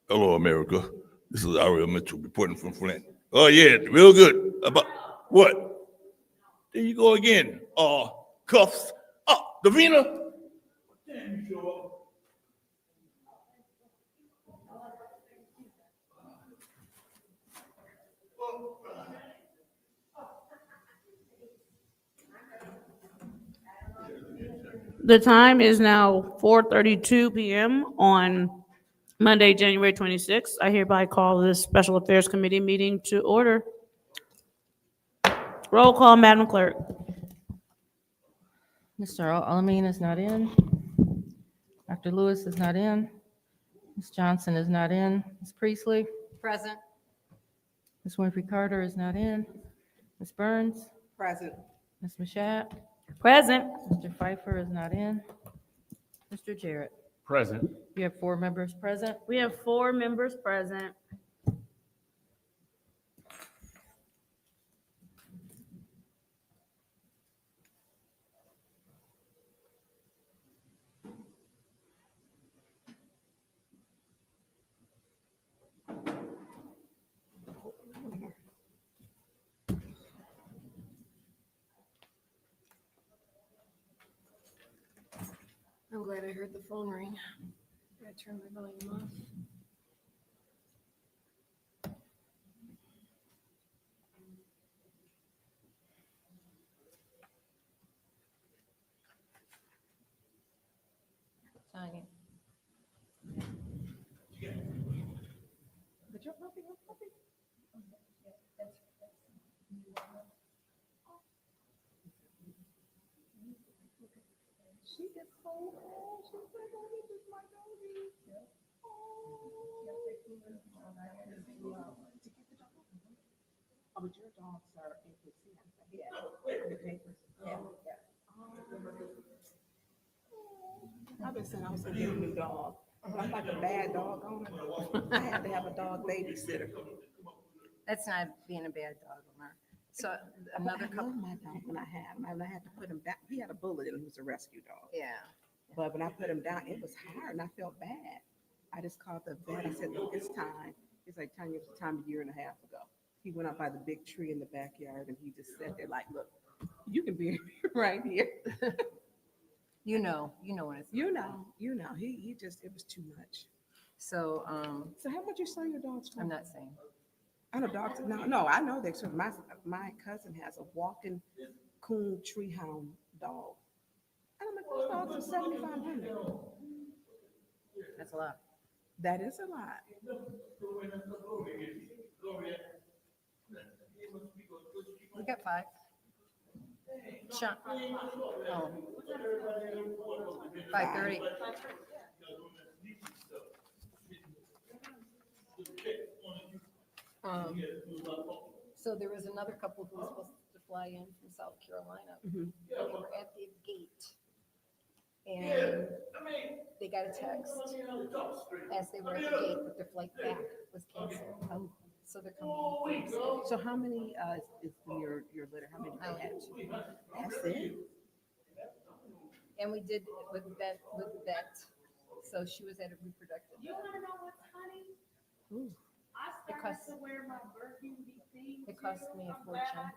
Hello, America. This is Ariel Mitchell reporting from Flint. Oh yeah, real good. About what? There you go again. Cuffs. Oh, Davina. Damn, you sure? The time is now 4:32 p.m. on Monday, January 26th. I hereby call this Special Affairs Committee meeting to order. Roll call, Madam Clerk. Mr. Alamin is not in. Dr. Lewis is not in. Ms. Johnson is not in. Ms. Priestley? Present. Ms. Winfrey Carter is not in. Ms. Burns? Present. Ms. Mashat? Present. Mr. Pfeiffer is not in. Mr. Jarrett? Present. You have 4 members present. We have 4 members present. I'm glad I heard the phone ring. I turned my volume off. Signing. She gets so old. She's like, oh, this is my doggy. Oh, but your dogs are APC. Yeah. The papers. Yeah. I've been saying I was gonna get a new dog. I'm like a bad dog owner. I had to have a dog babysitter. That's not being a bad dog, Omar. So another I couple, love my dog when I had him. And I had to put him back. He had a bullet and he was a rescue dog. yeah. But when I put him down, it was hard and I felt bad. I just called the vet. I said, look, it's time. He's like, Tanya, it was time a year and a half ago. He went up by the big tree in the backyard and he just sat there like, look, you can be right here. You know when it's. You know. He just, it was too much. So, So how much you sell your dogs for? I'm not saying. I know dogs. No, I know that. So my cousin has a walking coon treehound dog. And I'm like, those dogs are $7,500. That's a lot. That is a lot. We got 5. Sean. Oh. 5:30. So there was another couple who was supposed to fly in from South Carolina. Mhm. They were at the gate. And they got a text as they were at the gate that their flight back was canceled. Oh. So they're coming home. So how many is in your litter? How many I they only have? had 2. That's it. And we did with the vet. So she was at a reproductive. You want to know what's funny? Ooh. I It started costs- to wear my burgundy thing. It cost me a I'm glad I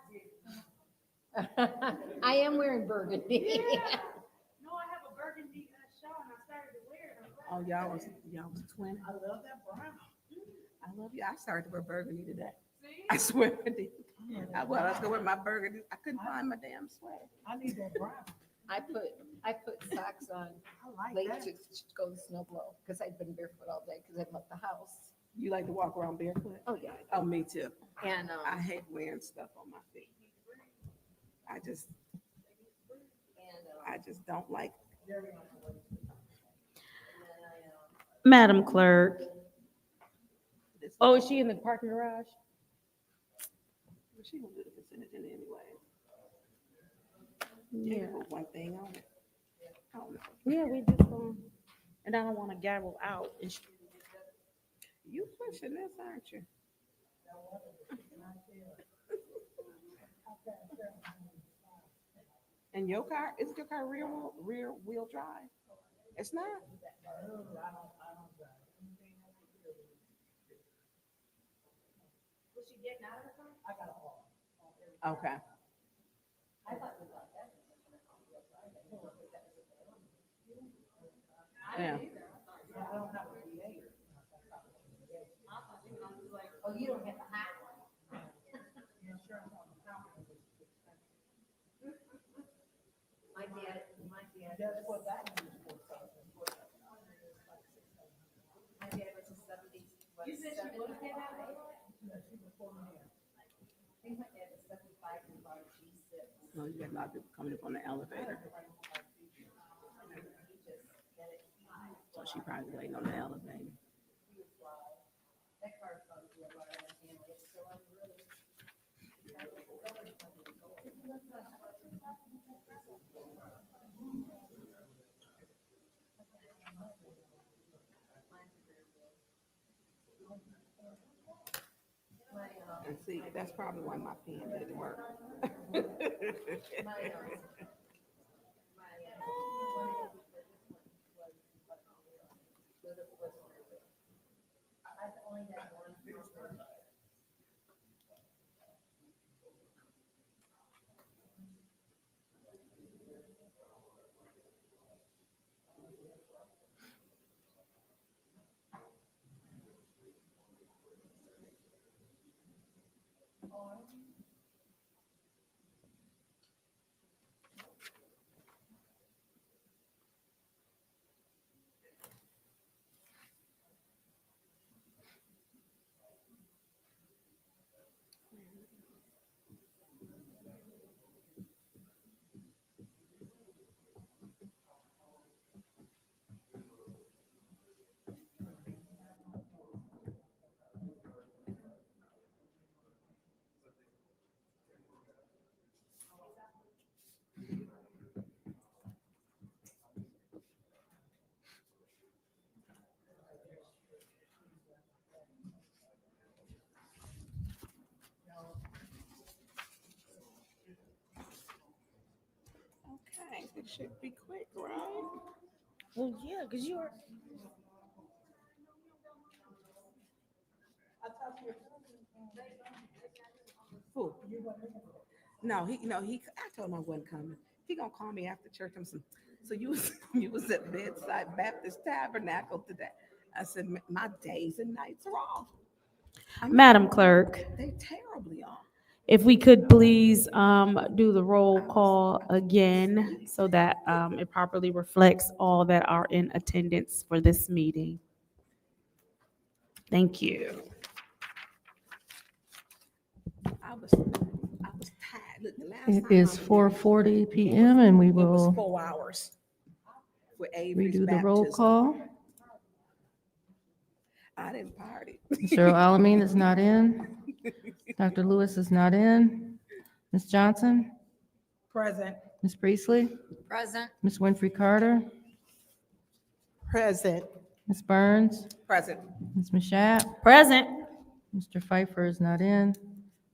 fortune. did. I am wearing burgundy. Yeah. No, I have a burgundy shawl and I started Oh, y'all was 20. I love that brown. I love you. I started to wear burgundy today. I swear I did. I was gonna wear my burgundy. I couldn't find my damn sweater. I need that brown. I put socks on I like late that. to go to snow blow because I'd been barefoot all day because I left the house. You like to walk around barefoot? Oh, yeah. Oh, me too. And, I hate wearing stuff on my feet. I just don't like. Madam Clerk. This. Oh, is she in the parking garage? Well, she gonna do the consent agenda anyway. Yeah. Put one thing on it. I don't know. Yeah, we just going, and I don't want to gavel out. You pushing this, aren't you? And your car, is your car rear wheel drive? It's not? Okay. Yeah. oh, you don't have the hot one. My dad. That's what that is for. My dad was a 70s. I think my dad was 75 and bought a G6. No, you got a lot of people coming up on the elevator. So she probably waiting on the elevator. That car probably a lot of family. It's still on the road. And see, that's probably why my pen didn't work. Okay, it should be quick, right? Well, yeah, because you are. Who? No, I told him I wasn't coming. He gonna call me after church. So you was, you was at Bedside Baptist Tabernacle today. I said, my days and nights are off. Madam Clerk, They terribly off. if we could please do the roll call again so that it properly reflects all that are in attendance for this meeting. Thank you. I was tired. Look, the last It time is I was 4:40 PM and we there, it was will 4 hours. For Avery's redo the roll baptism. call. I didn't party. Mr. Alamin is not in. Dr. Lewis is not in. Ms. Johnson? Present. Ms. Priestley? Present. Ms. Winfrey Carter? Present. Ms. Burns? Present. Ms. Mashat? Present. Mr. Pfeiffer is not in.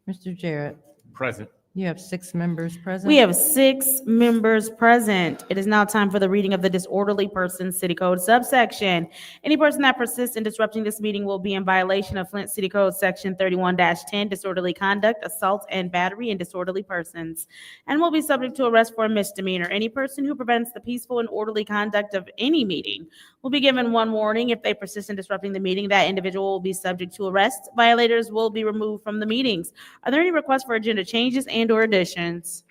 Mr. Jarrett? Present. You have 6 members present. We have 6 members present. It is now time for the reading of the disorderly person city code subsection. Any person that persists in disrupting this meeting will be in violation of Flint City Code Section 31-10, disorderly conduct, assault, and battery in disorderly persons, and will be subject to arrest for a misdemeanor. Any person who prevents the peaceful and orderly conduct of any meeting will be given one warning. If they persist in disrupting the meeting, that individual will be subject to arrest. Violators will be removed from the meetings. Are there any requests for agenda changes and/or additions?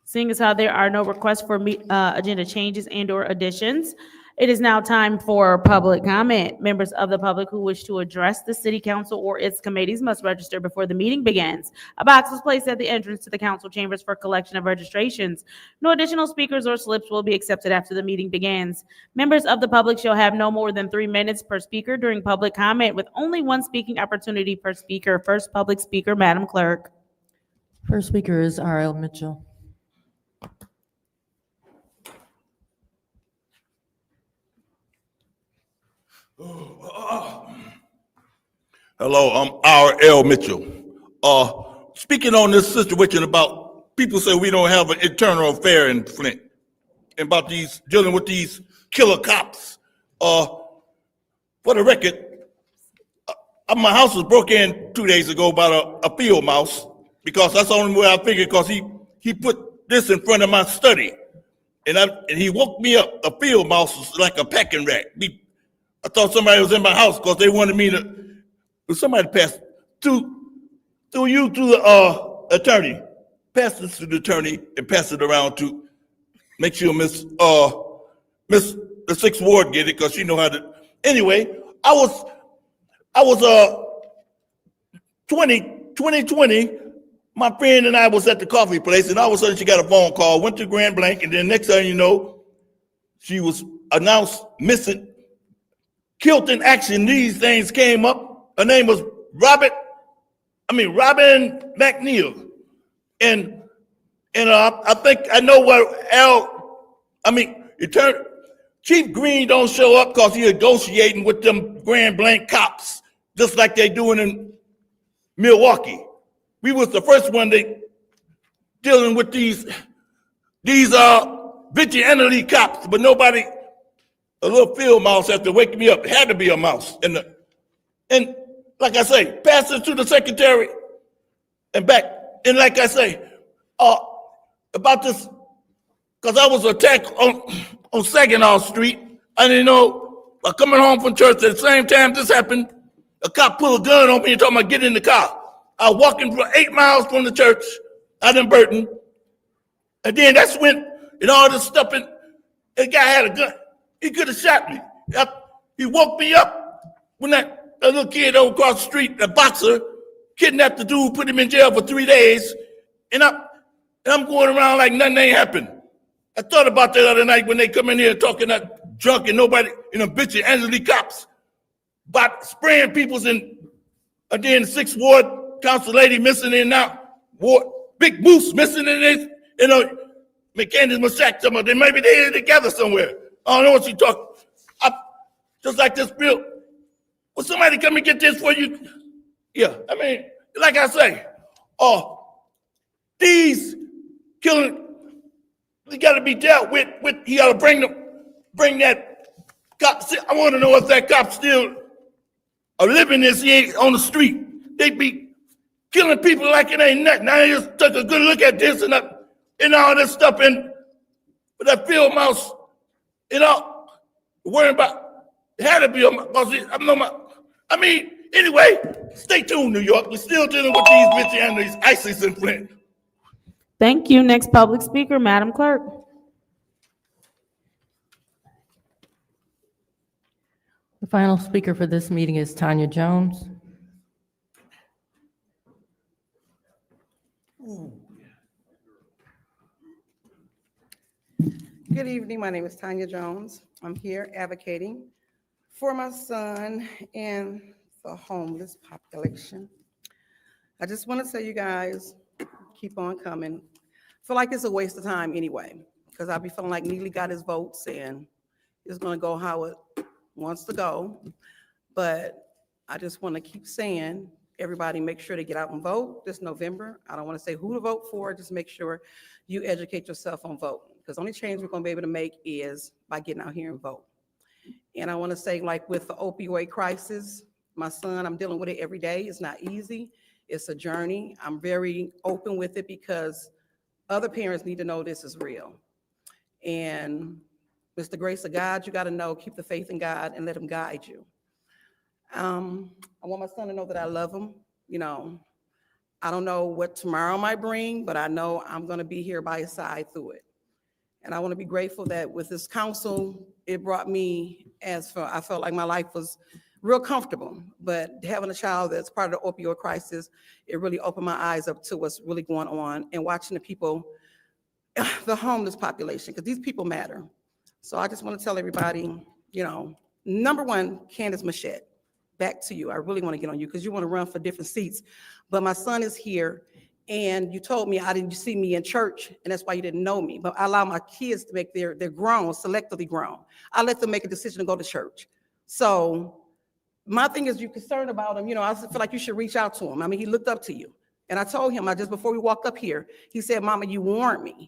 Seeing as how there are no requests for agenda changes and/or additions, it is now time for public comment. Members of the public who wish to address the city council or its committees must register before the meeting begins. A box is placed at the entrance to the council chambers for collection of registrations. No additional speakers or slips will be accepted after the meeting begins. Members of the public shall have no more than 3 minutes per speaker during public comment, with only one speaking opportunity per speaker. First public speaker, Madam Clerk. First speaker is R.L. Mitchell. Hello, I'm R.L. Mitchell. Speaking on this situation about people say we don't have an internal affair in Flint, and about these dealing with these killer cops. For the record, my house was broke in 2 days ago by a field mouse, because that's the only way I figured, because he put this in front of my study, and he woke me up. A field mouse was like a packing rat. I thought somebody was in my house because they wanted me to. Somebody passed through you to the attorney. Pass this to the attorney and pass it around to make sure Miss the Sixth Ward get it, because she know how to. Anyway, I was 2020. My friend and I was at the coffee place, and all of a sudden she got a phone call. Went to Grand Blanc, and then next thing you know, she was announced missing. Killed in action. These things came up. Her name was Robin McNeil, and I think I know where Chief Green don't show up because he's negotiating with them Grand Blanc cops, just like they doing in Milwaukee. We was the first one they dealing with these vigilante cops, but nobody. A little field mouse had to wake me up. It had to be a mouse. And like I say, pass it to the secretary and back. And like I say, about this, because I was attacked on Saginaw Street. I didn't know, coming home from church at the same time this happened, a cop pulled a gun on me and told me to get in the car. I was walking for 8 miles from the church out in Burton. And then that's when, and all this stuff, and the guy had a gun. He could have shot me. He woke me up when that little kid over across the street, a boxer, kidnapped the dude, put him in jail for 3 days, and I'm going around like nothing ain't happened. I thought about that other night when they come in here talking that drunk and nobody, bitching, Angela cops, about spraying people's in, then the 6th Ward council lady missing in now, Ward, Big Moose missing in this, McCandless Mashak, some of them, maybe they're together somewhere. I don't know what you talk. Just like this bill. Will somebody come and get this for you? Yeah, like I say, these killing, they got to be dealt with. You got to bring that cop. I want to know if that cop still living this on the street. They be killing people like it ain't nothing. I just took a good look at this and all this stuff, and with that field mouse. Worrying about, it had to be on anyway, stay tuned, New York. We're still dealing with these bitches and these ISIS in Flint. Thank you. Next public speaker, Madam Clerk. The final speaker for this meeting is Tanya Jones. Good evening. My name is Tanya Jones. I'm here advocating for my son and the homeless population. I just want to say, you guys, keep on coming. I feel like it's a waste of time anyway, because I'll be feeling like Neely got his votes and it's going to go how it wants to go. But I just want to keep saying, everybody make sure to get out and vote this November. I don't want to say who to vote for. Just make sure you educate yourself on voting, because the only change we're going to be able to make is by getting out here and vote. And I want to say, like with the opioid crisis, my son, I'm dealing with it every day. It's not easy. It's a journey. I'm very open with it because other parents need to know this is real. And It's the grace of God. You got to know, keep the faith in God and let him guide you. I want my son to know that I love him. You know, I don't know what tomorrow might bring, but I know I'm going to be here by his side through it. And I want to be grateful that with this council, it brought me I felt like my life was real comfortable, but having a child that's part of the opioid crisis, it really opened my eyes up to what's really going on and watching the people, the homeless population, because these people matter. So I just want to tell everybody, you know, number one, Candace Machette, back to you. I really want to get on you because you want to run for different seats. But my son is here, and you told me I didn't see me in church, and that's why you didn't know me. But I allow my kids to make they're grown, selectively grown. I let them make a decision to go to church. So my thing is, you're concerned about him. You know, I feel like you should reach out to him. I mean, he looked up to you. And I told him, just before we walked up here, he said, Mama, you warned me. You know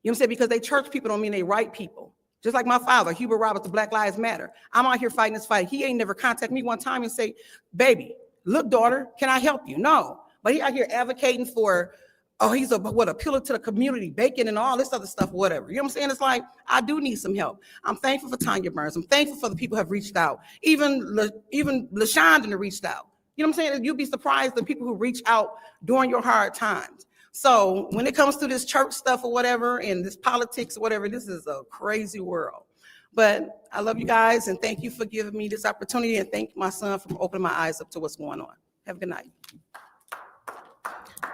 what I'm saying? Because they church people don't mean they right people. Just like my father, Hubert Roberts, the Black Lives Matter. I'm out here fighting this fight. He ain't never contacted me one time and say, baby, look, daughter, can I help you? No. But he out here advocating for, he's a pillar to the community, bacon and all this other stuff, whatever. You know what I'm saying? It's like, I do need some help. I'm thankful for Tanya Burns. I'm thankful for the people who have reached out. Even LaShonda reached out. You know what I'm saying? You'd be surprised the people who reach out during your hard times. So when it comes to this church stuff or whatever, and this politics or whatever, this is a crazy world. But I love you guys, and thank you for giving me this opportunity, and thank my son for opening my eyes up to what's going on. Have a good night.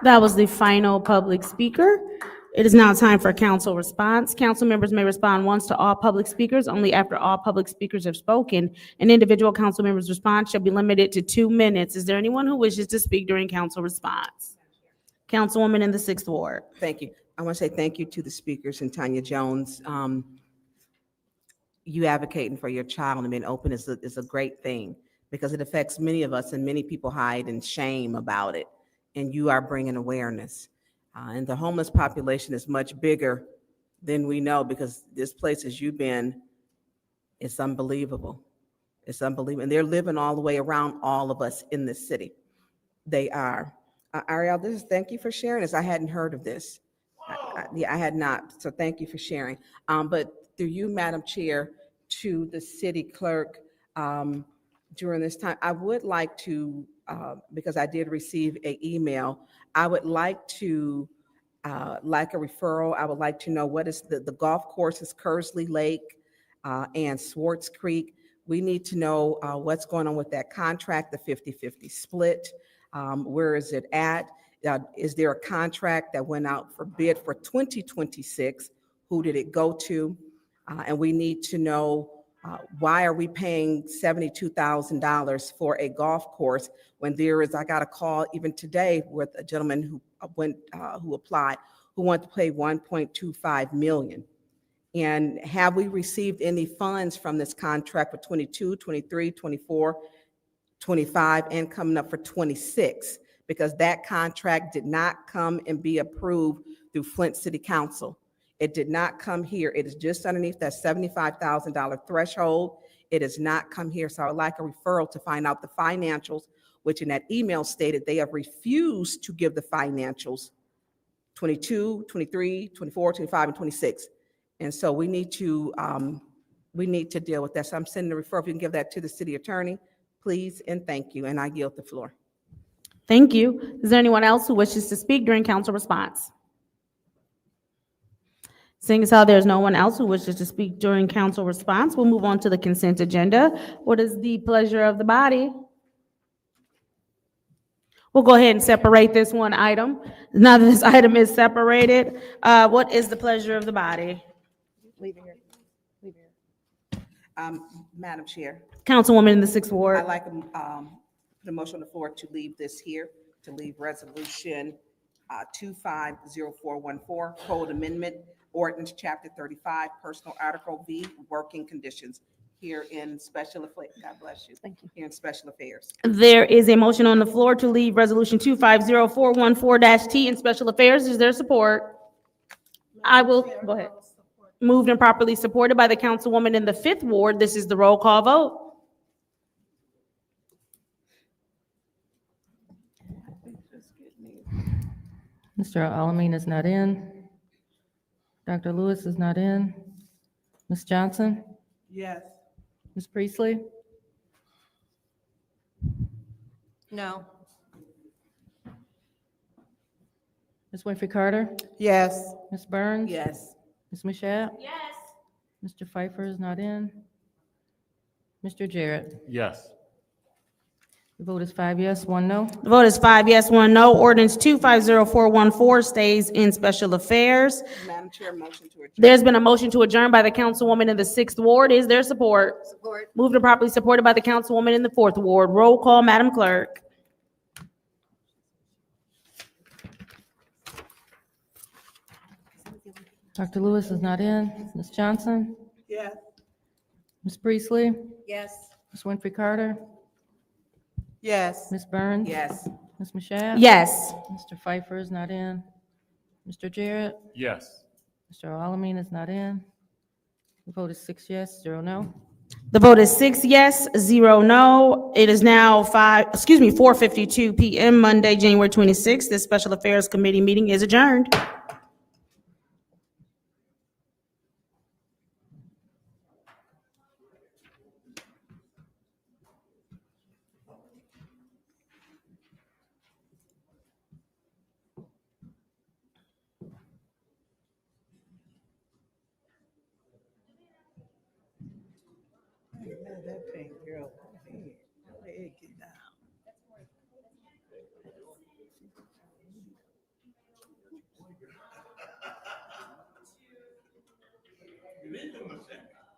That was the final public speaker. It is now time for council response. Council members may respond once to all public speakers, only after all public speakers have spoken. An individual council member's response shall be limited to 2 minutes. Is there anyone who wishes to speak during council response? Councilwoman in the 6th Ward. Thank you. I want to say thank you to the speakers and Tanya Jones. You advocating for your child and being open is a great thing because it affects many of us, and many people hide in shame about it. And you are bringing awareness. And the homeless population is much bigger than we know because this place as you've been, it's unbelievable. It's unbelievable. And they're living all the way around all of us in this city. They are. Ariel, thank you for sharing this. I hadn't heard of this. I had not. So thank you for sharing. But through you, Madam Chair, to the city clerk, during this time, I would like to, because I did receive an email, I would like to, like a referral, I would like to know what is the golf courses, Kersley Lake and Swartz Creek. We need to know what's going on with that contract, the 50-50 split. Where is it at? Is there a contract that went out for bid for 2026? Who did it go to? And we need to know why are we paying $72,000 for a golf course when there is, I got a call even today with a gentleman who applied, who wanted to pay $1.25 million. And have we received any funds from this contract for 22, 23, 24, 25, and coming up for 26? Because that contract did not come and be approved through Flint City Council. It did not come here. It is just underneath that $75,000 threshold. It has not come here. So I would like a referral to find out the financials, which in that email stated they have refused to give the financials 22, 23, 24, 25, and 26. And so we need to deal with that. So I'm sending a referral. If you can give that to the city attorney, please, and thank you. And I yield the floor. Thank you. Is there anyone else who wishes to speak during council response? Seeing as how there's no one else who wishes to speak during council response, we'll move on to the consent agenda. What is the pleasure of the body? We'll go ahead and separate this one item. Now that this item is separated, what is the pleasure of the body? Leave it here. Leave it here. Madam Chair, Councilwoman in the 6th I'd Ward. like to put a motion on the floor to leave this here, to leave resolution 250414, Code Amendment, Ordinance Chapter 35, Personal Article V, Working Conditions, here in Special Affairs. God bless you. Thank you. Here in Special Affairs. There is a motion on the floor to leave resolution 250414-T in special affairs. Is there support? I will, go ahead. Moved and properly supported by the councilwoman in the 5th Ward. This is the roll call vote. Mr. Alamin is not in. Dr. Lewis is not in. Ms. Johnson, Yes. Ms. Priestley, No. Ms. Winfrey Carter, Yes. Ms. Burns. Yes. Ms. Mashat. Yes. Mr. Pfeiffer is not in. Mr. Jarrett. Yes. The vote is 5 yes, 1 no. The vote is 5 yes, 1 no. Ordinance 250414 stays in special affairs. Madam Chair, motion to adjourn. There's been a motion to adjourn by the councilwoman in the 6th Ward. Is there support? Support. Moved and properly supported by the councilwoman in the 4th Ward. Roll call, Madam Clerk. Dr. Lewis is not in. Ms. Johnson, Yes. Ms. Priestley, Yes. Ms. Winfrey Carter, Yes. Ms. Burns. Yes. Ms. Mashat. Yes. Mr. Pfeiffer is not in. Mr. Jarrett. Yes. Mr. Alamin is not in. The vote is 6 yes, 0 no. The vote is 6 yes, 0 no. It is now 4:52 PM, Monday, January 26th. This Special Affairs Committee meeting is adjourned. That pink girl. Go ahead. Go ahead, get down.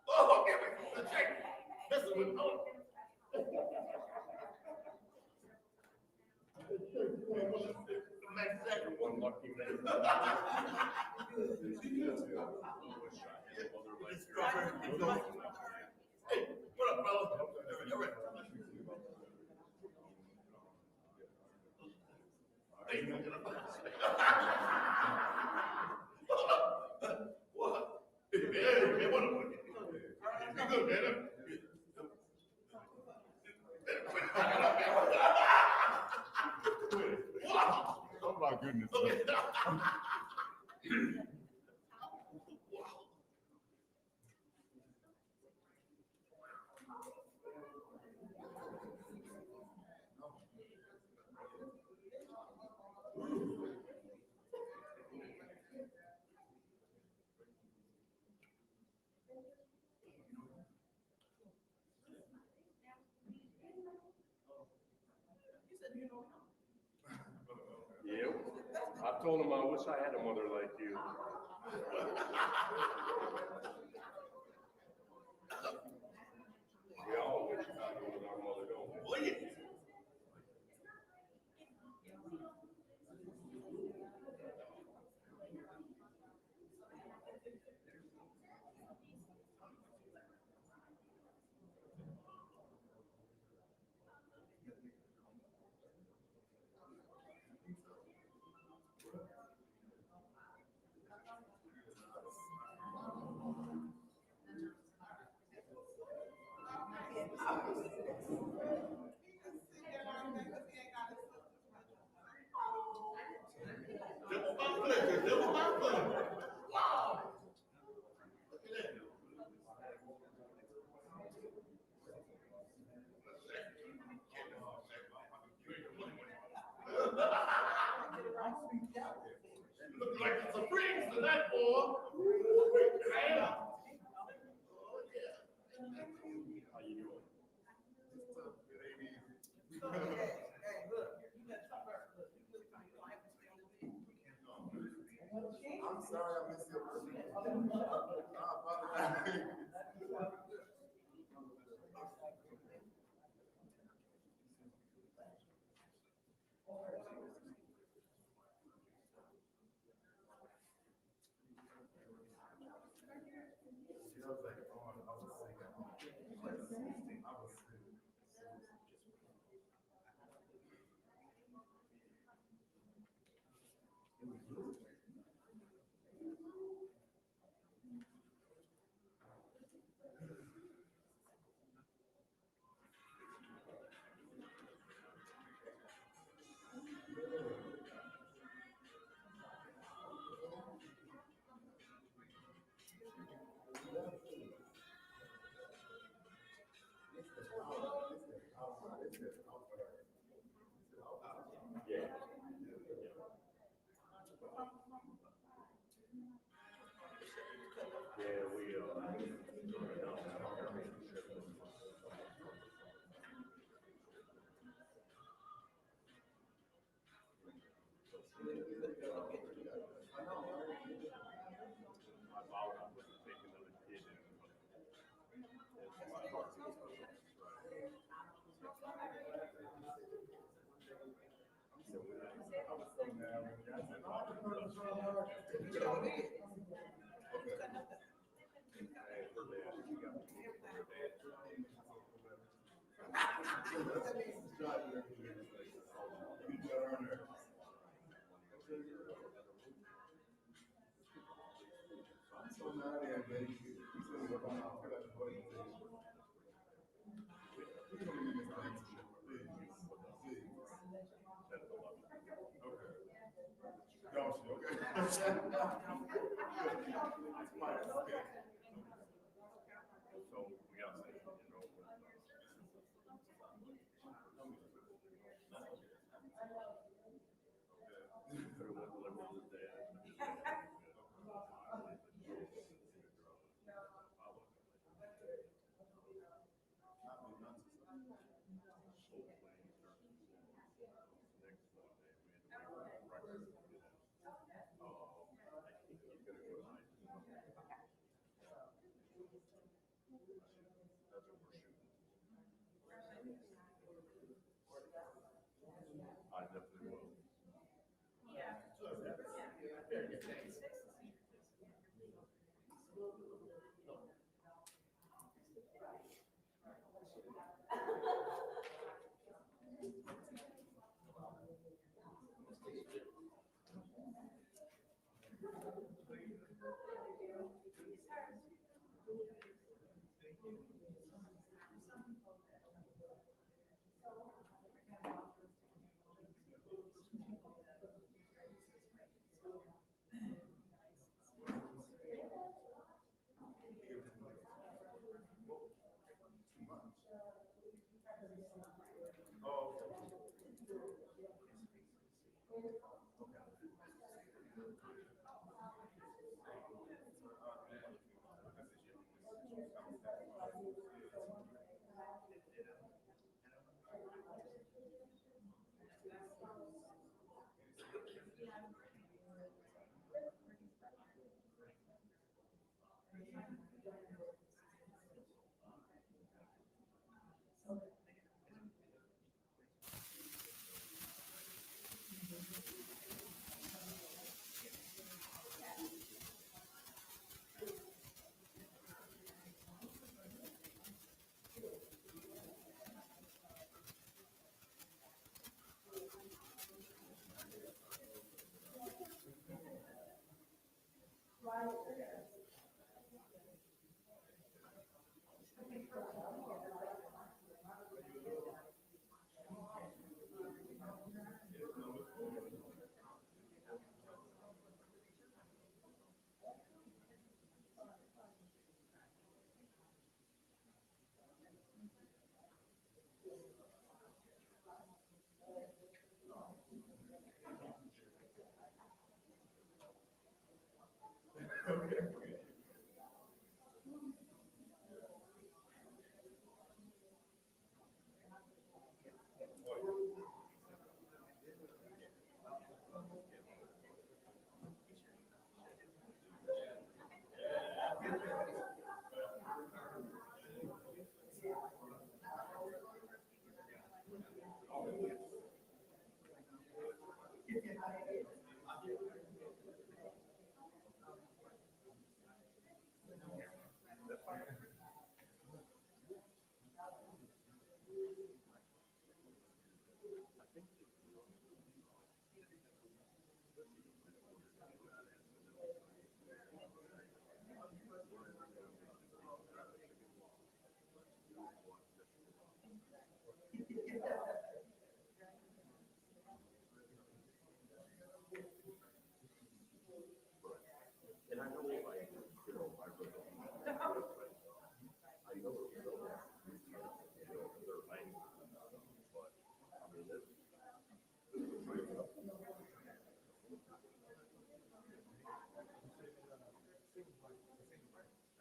Oh, give me the check. This is what, oh. One lucky man. Hey, what up, brother? All right. Hey, what? Hey, man, what up? You good, man? Oh, my goodness. Yeah, I told him I wish I had a mother like you. We all wish we had our mother, don't we? Look like it's a freeze to that boy. Man.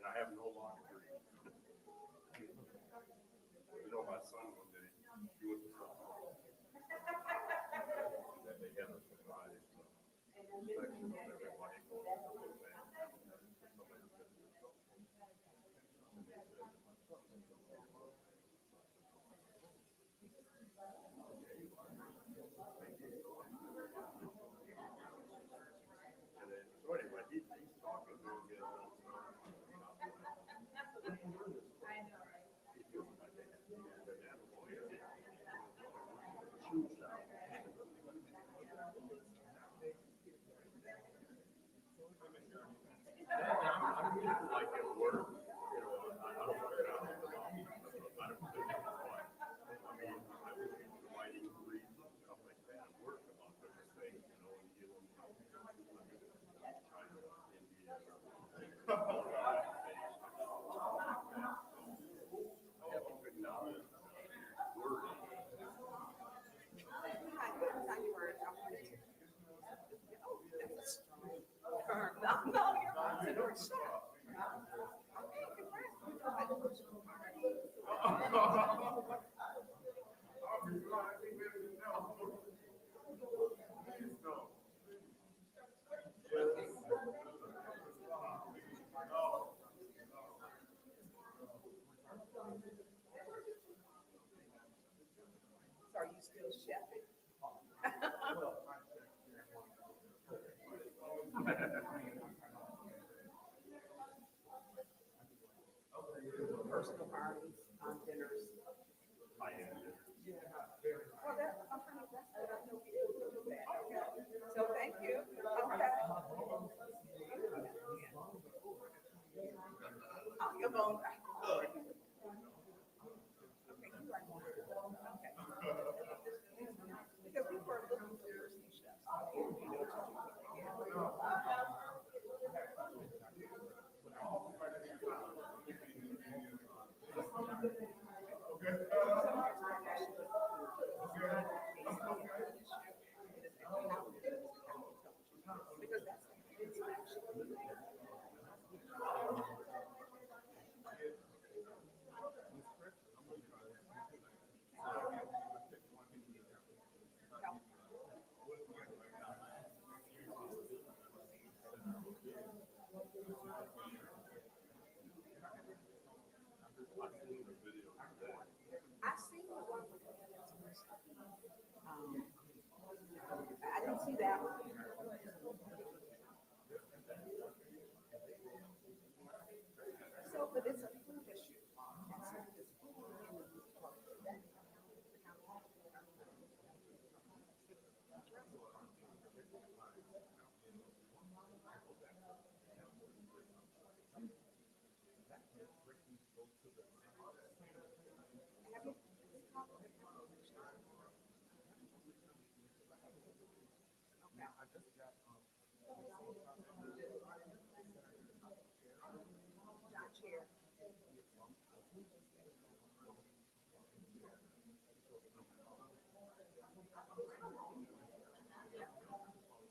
I have no law degree. You know, my son one day, he went to football. That they had a surprise section of everybody going to the band. Somebody said, and then, so anyway, he's talking to him. Like at work, you know, I don't work out. I don't do it, but I mean, I was writing briefs and stuff like that at work about different things, you know, and give them China, India. I have a good knowledge of word. Hi, good tiny word. I'm gonna take- Oh, that's a strong. No, you're fine. You're sharp. Okay, congrats. So are you still chefing? Personal parties, dinners. I am. Well, that's, I'm trying to, that's what I know people do that, okay? So thank you. Okay. Oh, you're going back. Okay, you are going. Okay. Because people are looking for thirsty chefs. Because that's I seen the one with I didn't see that one. So, but it's a food issue. And so this food in the not chair.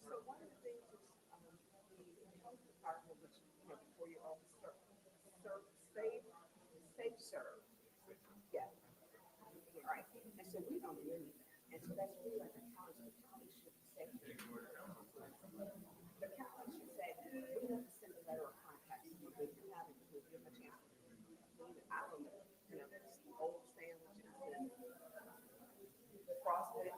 So one of the things is, the health department, which, you know, before you all serve, safe serve. Yeah. Right. And so we don't do anything. And so that's really like the county should say. The county should say, we have to send a letter of contact. So you have it, we'll give them a chance. I don't know, you know, old sandwiches and frosted.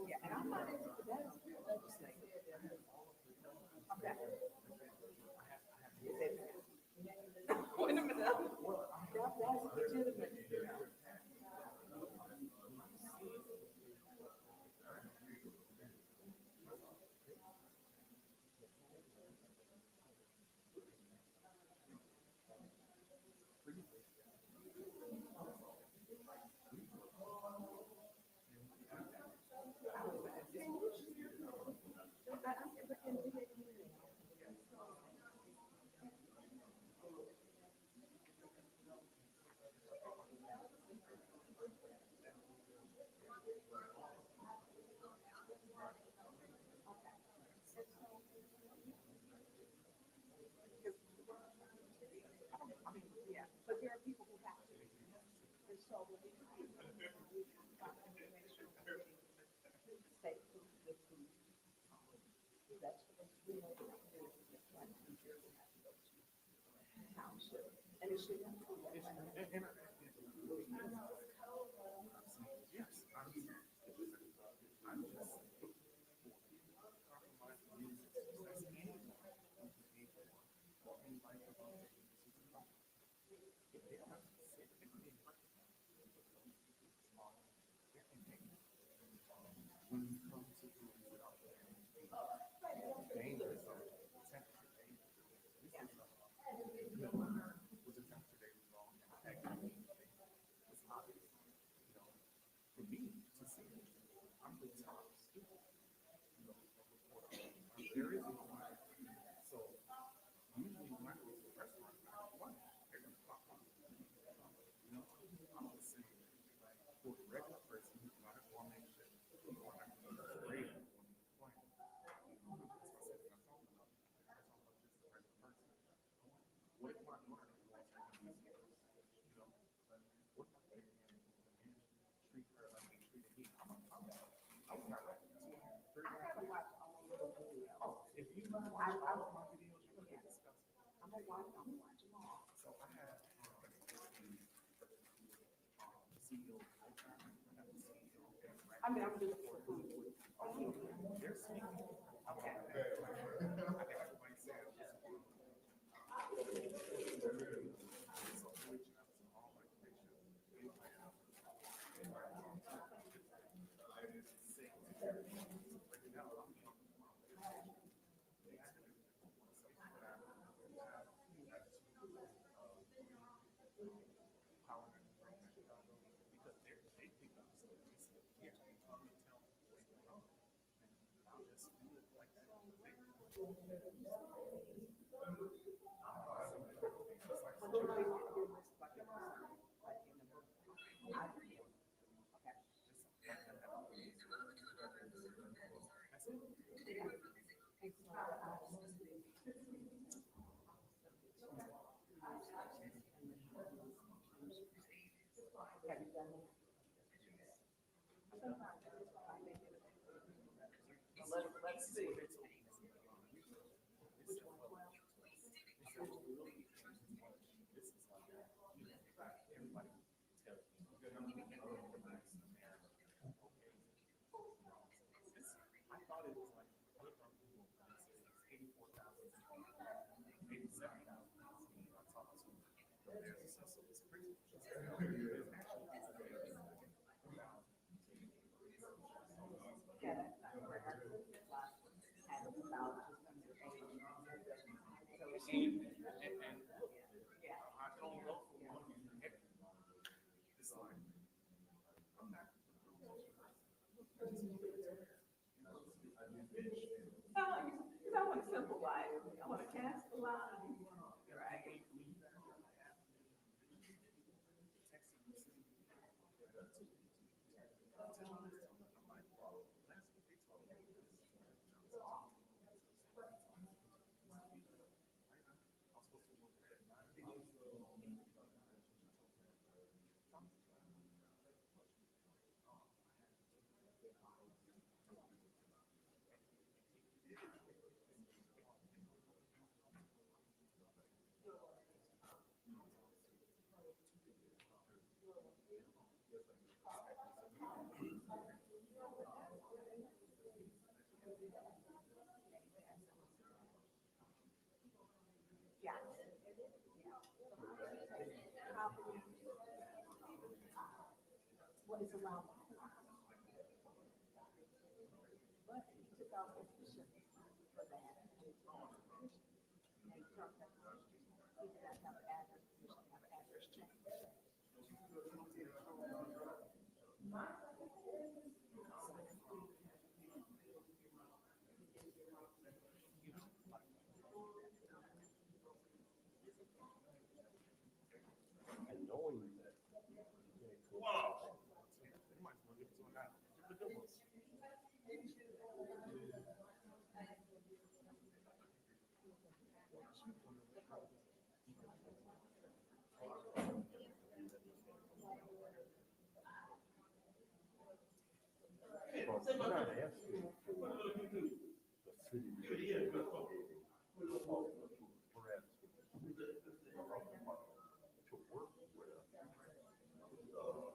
Yeah, and I'm not into that legislative. Wait a minute. That's legitimate. Yeah, but there are people who have to. And so when we try to make sure we're getting safe food, good food, vegetables, we know that we're just trying to be sure we have to go to township. And it should have to be that way. I mean, I'm just for food. Let's see. Because I want a simple life. I want to cast the line. Right.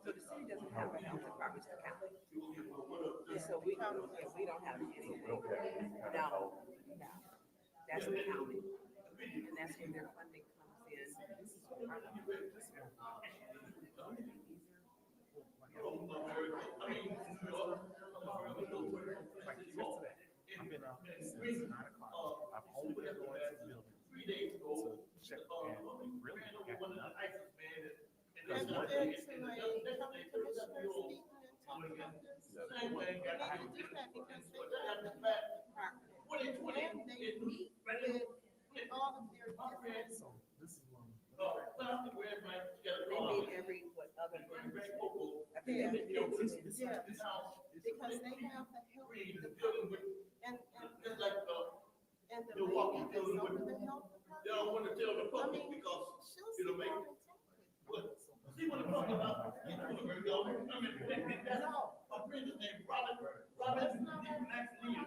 So the city doesn't have a health department, it's the county. And so we don't, yeah, we don't have anything. No, that's the county. And that's when their funding comes in. Like yesterday, I've been up since 9 o'clock. I've only been going to the building to check and really got nothing. Have you been to a county commissioners meeting and talked about this? They need to do that because they have the health department. And they meet with all of their different. So this is one. They meet every, what, other month. I think Yeah, every yeah, 10 days. because they have the health department. And the lady that's over the health department. They don't want to tell the I public mean, because she'll it'll sit make, down and talk with them. see what I'm talking about? I mean, that's a friend is named Robin, That's not Deacon her. Max Lee.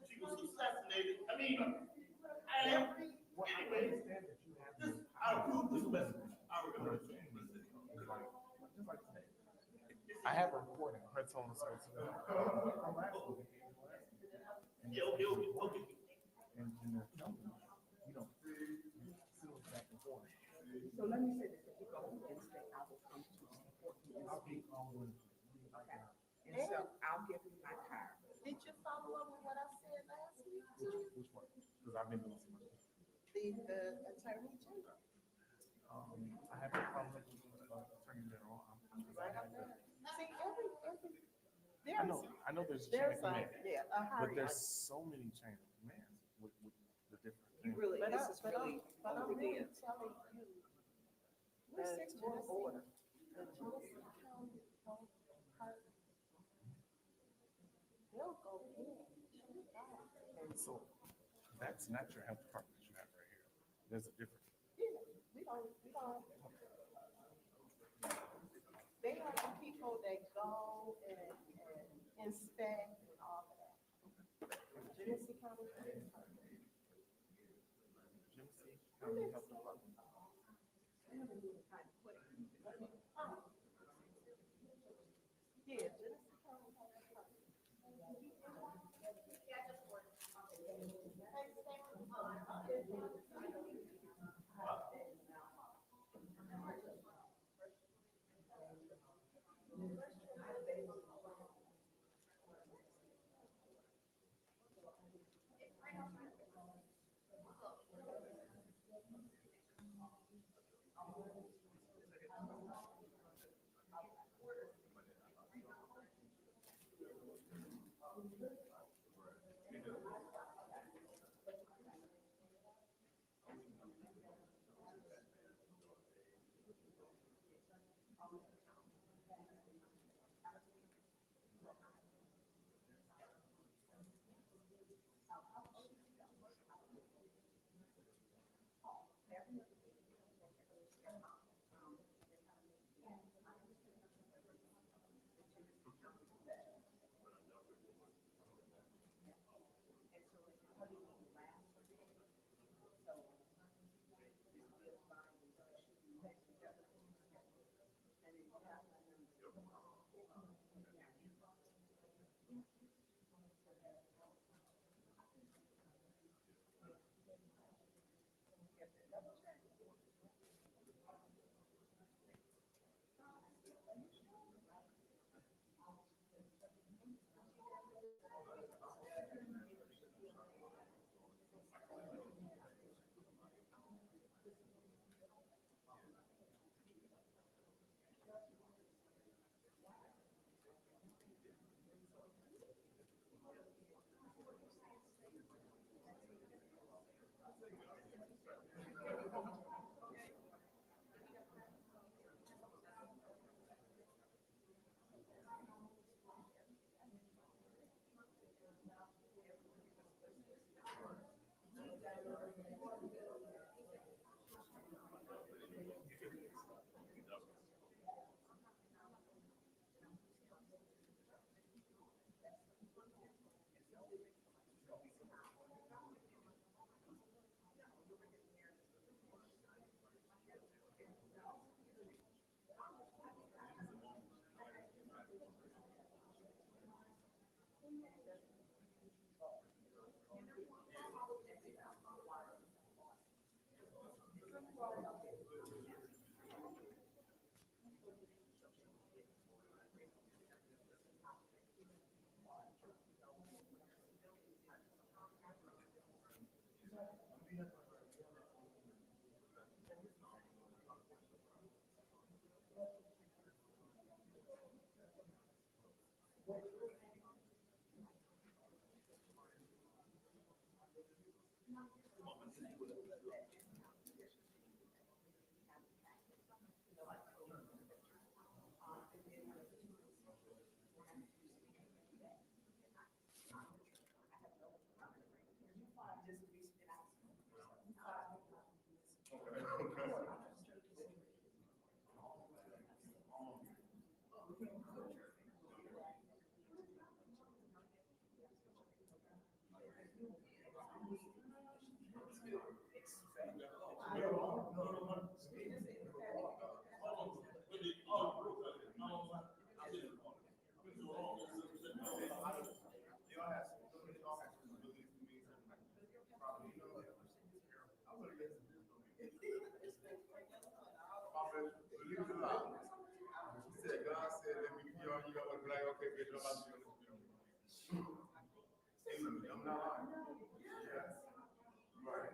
She was assassinated, I mean, I am, Well, I anyway, understand that you have. this, I approve this message. I remember. Just like today. I have a recording of her telling us what's going on. Yeah, okay. And they're telling me, you know, still back and forth. So let me say this, if you go on Wednesday, I will come to support you. I'll be on with. Okay. And so I'll give you my card. Did you follow up with what I said last week too? Which one? Because I've been doing so much. The attorney general. I have no problem with attorney general. Right up there. See, I know there's a chain there's of a, command, yeah, a but there's hierarchy. so many chain of commands with the different You things. really, But this is really I'm over really there. telling you, the Genesee, the Genesee County Health Department, they'll go in. So that's not your health department that you have right here. There's a different. Yeah, we don't, they have the people that go and inspect and all of that. Genesee County Health Department. Genesee County Health Department. Yeah, Genesee County Health Department. She said, God said, let me be on you. I was like, okay, bitch, I'm about to be on this film. I'm not lying. Yes. Right.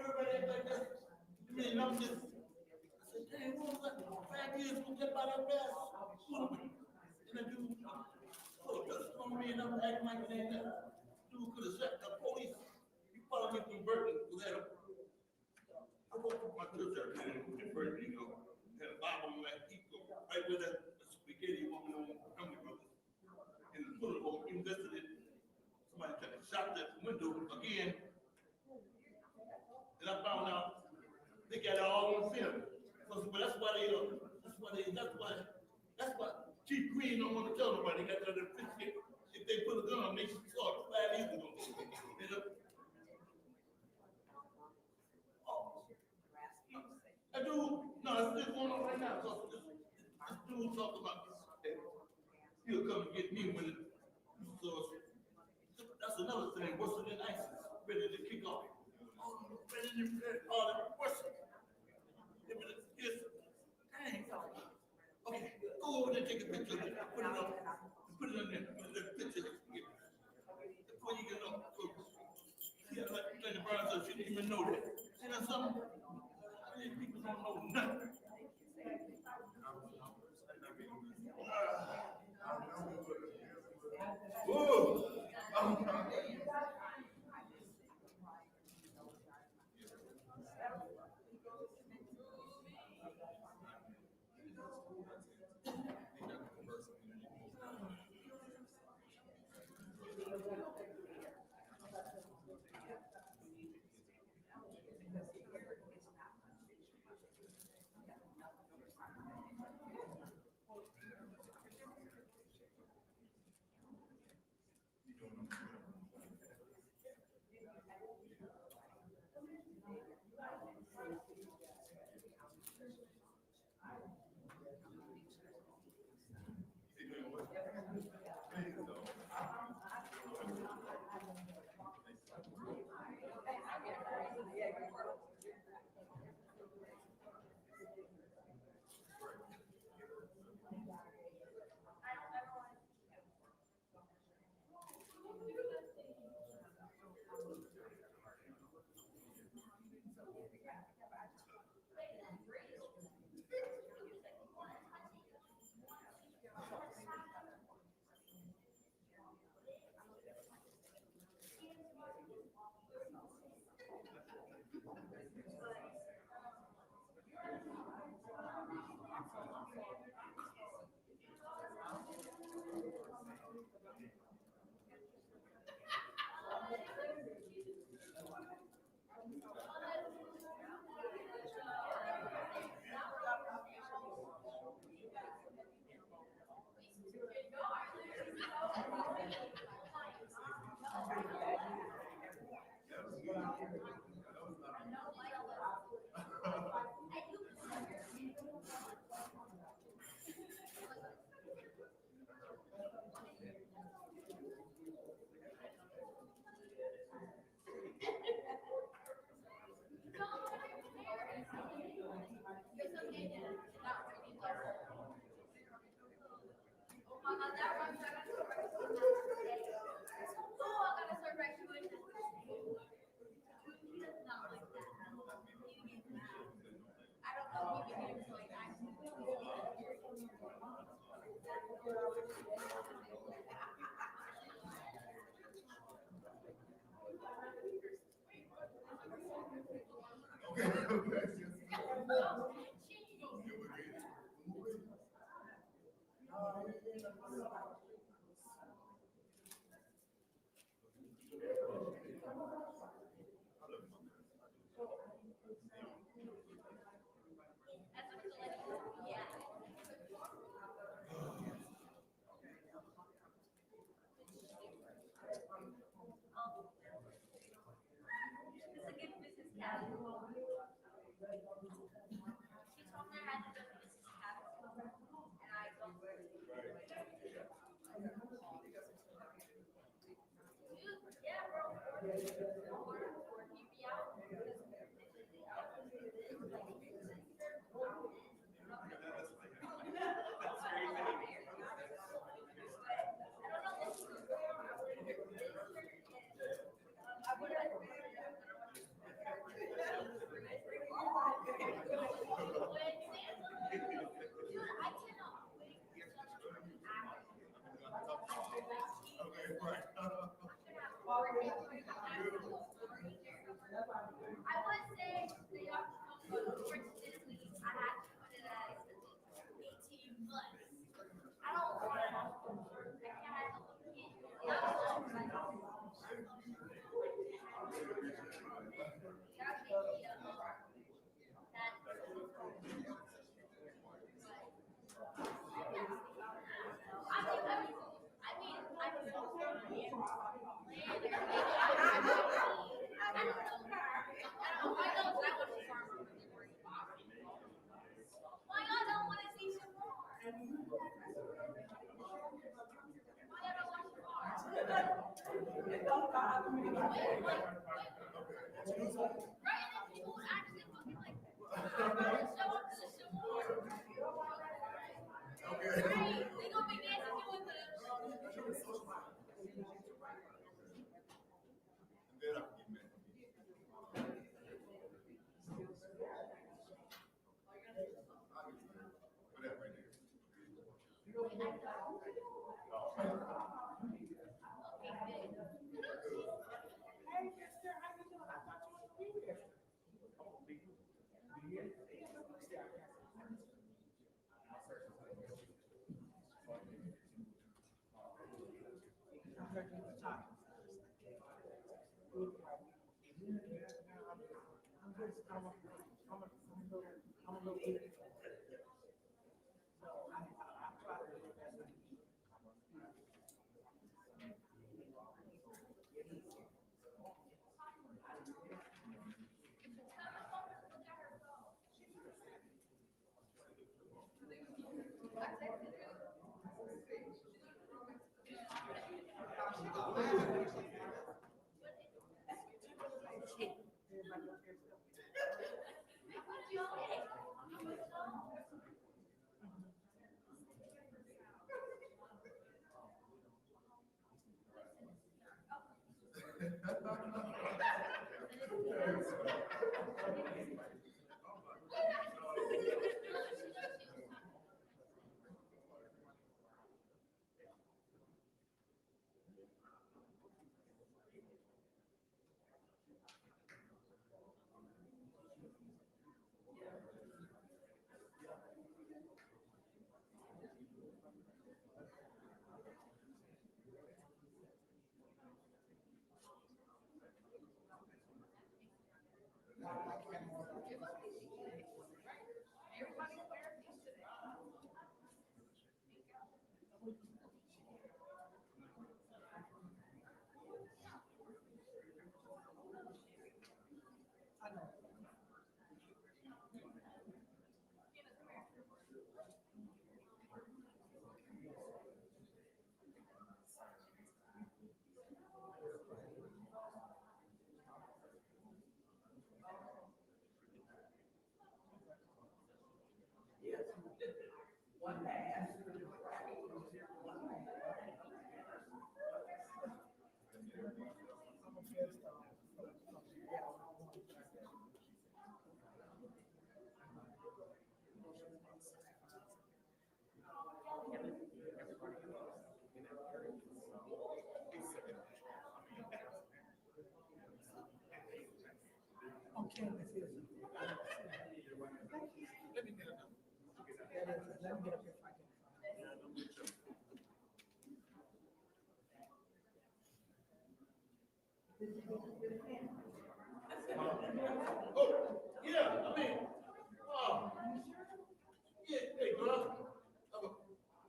Everybody like that. I mean, I'm just, I said, dang, what was that? 5 years we get by that fast. And the dude, oh, just told me and I'm acting like it ain't that. Dude could have shot the police. He followed me from Berkeley. Was at I walked up my church out there in Berkeley, you know, had a Bible in that people right with that spaghetti woman on Family Brothers. And the bullet hole invested it. Somebody tried to shot that window again. And I found out they got it all on film. So, but that's why that's why Chief Green don't want to tell nobody. They got that fix it. If they put a gun on, they should start 5 years ago. I do, no, it's still going on right now. So this dude talking about this. He'll come and get me when it, so that's another thing, worse than ISIS, ready to kick off. Ready to worse. It's, dang. Okay, go over there, take a picture of it, put it on, put it on there, put that picture. Before you get on, yeah, like the Brown said, she didn't even know that. See that something? These people don't know nothing. Whoa!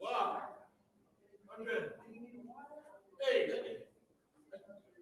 Wow. Okay. Hey, hey, I'm trying to.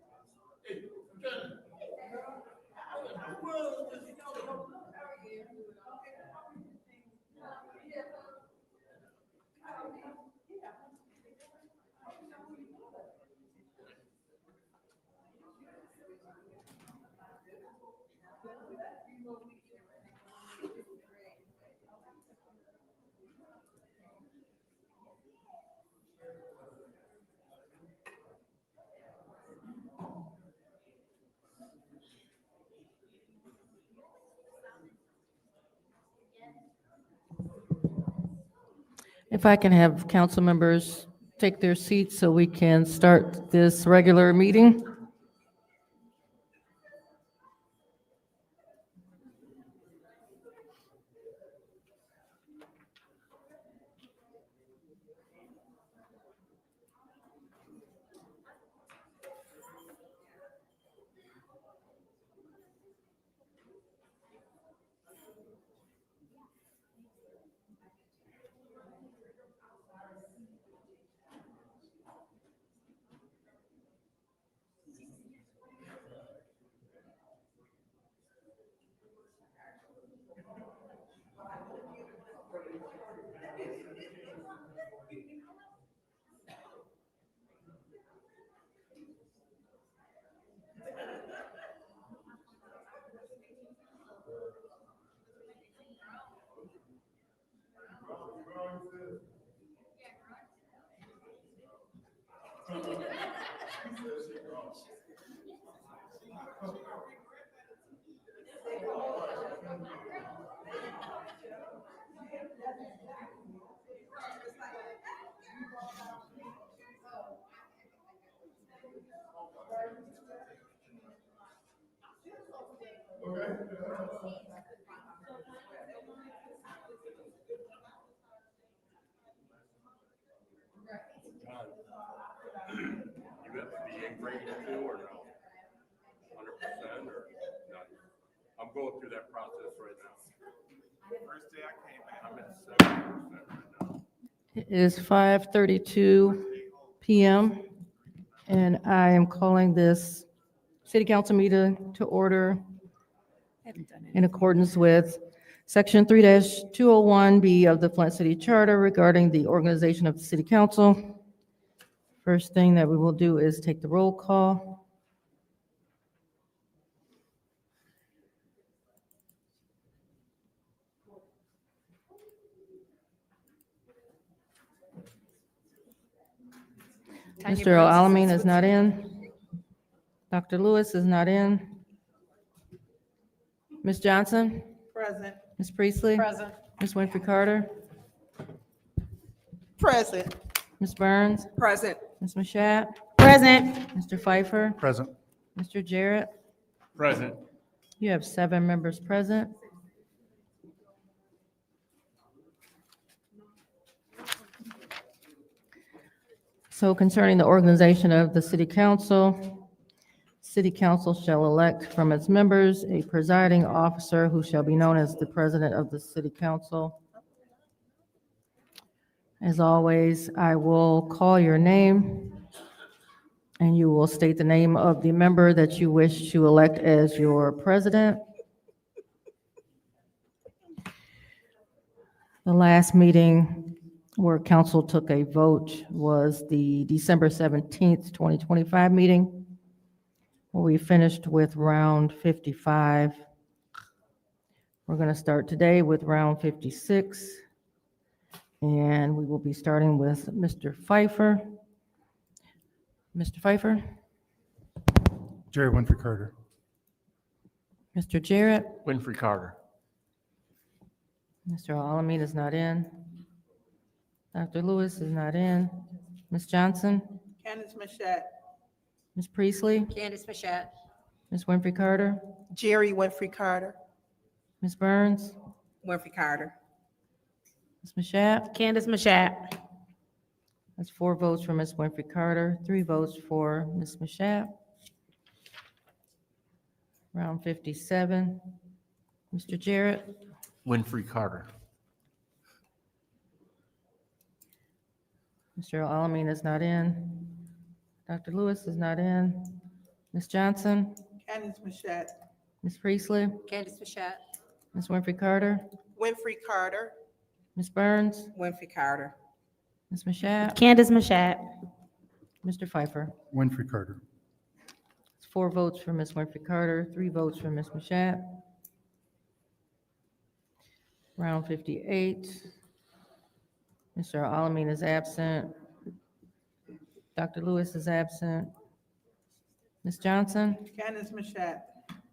If I can have council members take their seats so we can start this regular meeting. You have to be in grade 2 or no? 100% or not? I'm going through that process right now. First day I came back. I'm at 70% right now. It is 5:32 PM, and I am calling this city council meeting to order in accordance with Section 3-201B of the Flint City Charter regarding the organization of the city council. First thing that we will do is take the roll call. Mr. Alamin is not in. Dr. Lewis is not in. Ms. Johnson? Present. Ms. Priestley? Present. Ms. Winfrey Carter? Present. Ms. Burns? Present. Ms. Mashat? Present. Mr. Pfeiffer? Present. Mr. Jarrett? Present. You have 7 members present. So concerning the organization of the city council shall elect from its members a presiding officer who shall be known as the president of the city council. As always, I will call your name, and you will state the name of the member that you wish to elect as your president. The last meeting where council took a vote was the December 17th, 2025 meeting, where we finished with round 55. We're going to start today with round 56, and we will be starting with Mr. Pfeiffer. Mr. Pfeiffer? Jerry Winfrey Carter. Mr. Jarrett? Winfrey Carter. Mr. Alamin is not in. Dr. Lewis is not in. Ms. Johnson? Candace Mashat. Ms. Priestley? Candace Mashat. Ms. Winfrey Carter, Jerry Winfrey Carter. Ms. Burns, Winfrey Carter. Ms. Mashat. Candace Mashat. That's 4 votes for Ms. Winfrey Carter, 3 votes for Ms. Mashat. Round 57. Mr. Jarrett, Winfrey Carter. Mr. Alamin is not in. Dr. Lewis is not in. Ms. Johnson, Candace Mashat. Ms. Priestley, Candace Mashat. Ms. Winfrey Carter, Winfrey Carter. Ms. Burns, Winfrey Carter. Ms. Mashat, Candace Mashat. Mr. Pfeiffer. Winfrey Carter. It's 4 votes for Ms. Winfrey Carter, 3 votes for Ms. Mashat. Round 58. Mr. Alamin is absent. Dr. Lewis is absent. Ms. Johnson, Candace Mashat.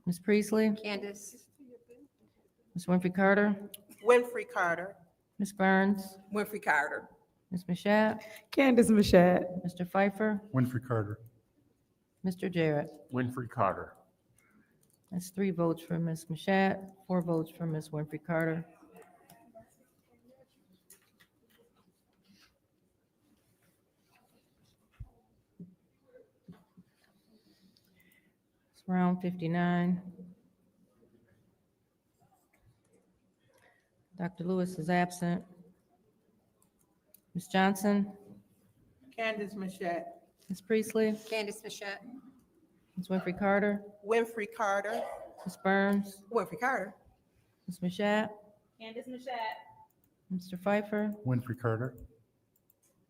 Ms. Priestley, Candace. Ms. Winfrey Carter, Winfrey Carter. Ms. Burns, Winfrey Carter. Ms. Mashat, Candace Mashat. Mr. Pfeiffer, Winfrey Carter. Mr. Jarrett. Winfrey Carter. That's 3 votes for Ms. Mashat, 4 votes for Ms. Winfrey Carter. It's round 59. Dr. Lewis is absent. Ms. Johnson, Candace Mashat. Ms. Priestley, Candace Mashat. Ms. Winfrey Carter, Winfrey Carter. Ms. Burns, Winfrey Carter. Ms. Mashat, Candace Mashat. Mr. Pfeiffer, Winfrey Carter.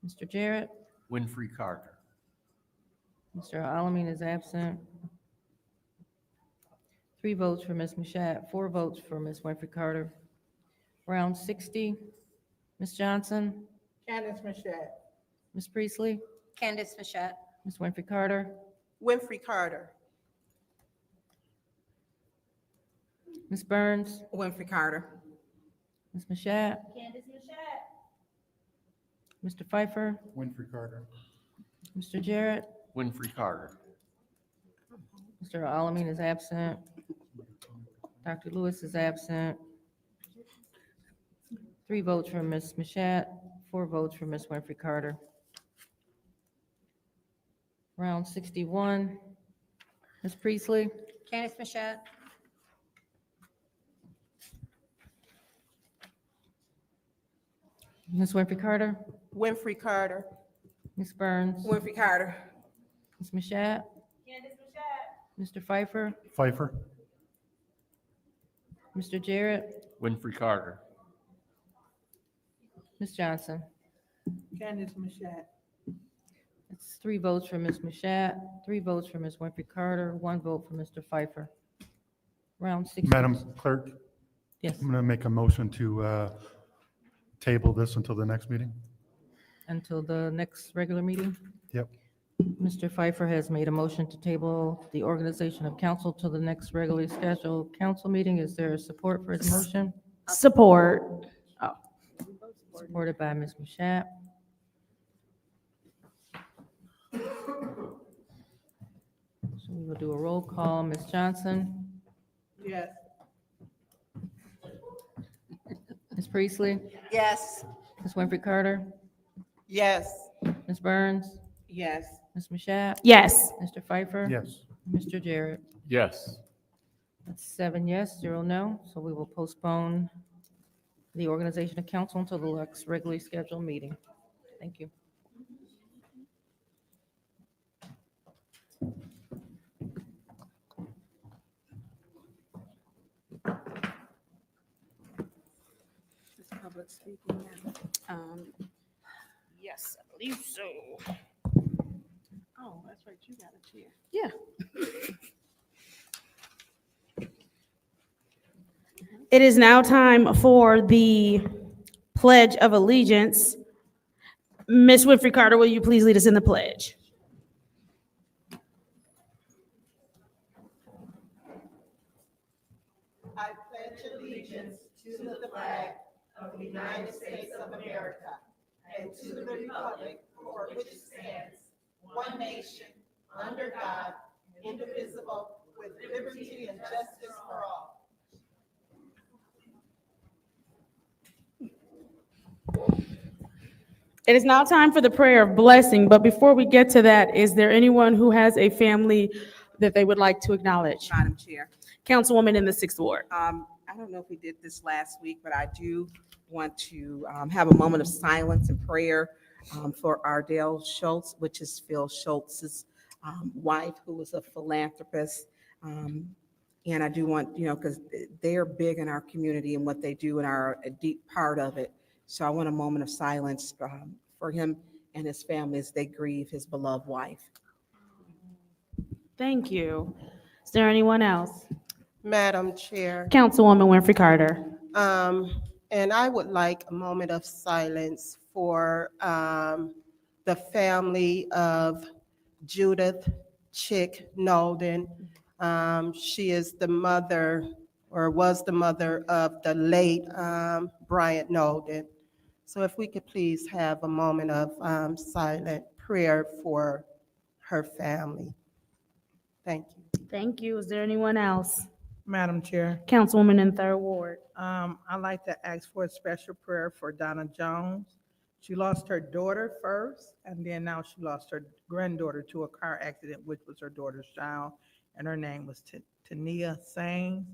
Mr. Jarrett, Winfrey Carter. Mr. Alamin is absent. 3 votes for Ms. Mashat, 4 votes for Ms. Winfrey Carter. Round 60, Ms. Johnson, Candace Mashat. Ms. Priestley, Candace Mashat. Ms. Winfrey Carter, Winfrey Carter. Ms. Burns, Winfrey Carter. Ms. Mashat, Candace Mashat. Mr. Pfeiffer, Winfrey Carter. Mr. Jarrett, Winfrey Carter. Mr. Alamin is absent. Dr. Lewis is absent. 3 votes for Ms. Mashat, 4 votes for Ms. Winfrey Carter. Round 61, Ms. Priestley, Candace Mashat. Ms. Winfrey Carter, Winfrey Carter. Ms. Burns, Winfrey Carter. Ms. Mashat, Candace Mashat. Mr. Pfeiffer, Pfeiffer. Mr. Jarrett, Winfrey Carter. Ms. Johnson. Candace Mashat. It's 3 votes for Ms. Mashat, 3 votes for Ms. Winfrey Carter, 1 vote for Mr. Pfeiffer. Round 60. Madam Clerk, Yes, I'm going to make a motion to table this until the next meeting. until the next regular meeting. Yep. Mr. Pfeiffer has made a motion to table the organization of council to the next regularly scheduled council meeting. Is there support for his motion? Support. Supported by Ms. Mashat. So we will do a roll call. Ms. Johnson, Yes. Ms. Priestley, Yes. Ms. Winfrey Carter, Yes. Ms. Burns, Yes. Ms. Mashat, Yes. Mr. Pfeiffer. Yes. Mr. Jarrett. Yes. That's 7 yes, 0 no. So we will postpone the organization of council until the next regularly scheduled meeting. Thank you. This public speaking now. Yes, I believe so. Oh, that's right, you got a chair. Yeah. It is now time for the Pledge of Allegiance. Ms. Winfrey Carter, will you please lead us in the pledge? I pledge allegiance to the flag of the United States of America and to the republic for which it stands, one nation, under God, indivisible, with liberty and justice for all. It is now time for the prayer of blessing, but before we get to that, is there anyone who has a family that they would like to acknowledge? Madam Chair. Councilwoman in the 6th Ward. I don't know if we did this last week, but I do want to have a moment of silence and prayer for Ardell Schultz, which is Phil Schultz's wife, who was a philanthropist. And I do want, because they are big in our community and what they do and are a deep part of it. So I want a moment of silence for him and his family as they grieve his beloved wife. Thank you. Is there anyone else? Madam Chair, Councilwoman Winfrey Carter. and I would like a moment of silence for the family of Judith Chick Nolden. She is the mother, or was the mother of the late Bryant Nolden. So if we could please have a moment of silent prayer for her family. Thank you. Thank you. Is there anyone else? Madam Chair, Councilwoman in 3rd Ward. I'd like to ask for a special prayer for Donna Jones. She lost her daughter first, and then now she lost her granddaughter to a car accident, which was her daughter's child, and her name was Tania Sains.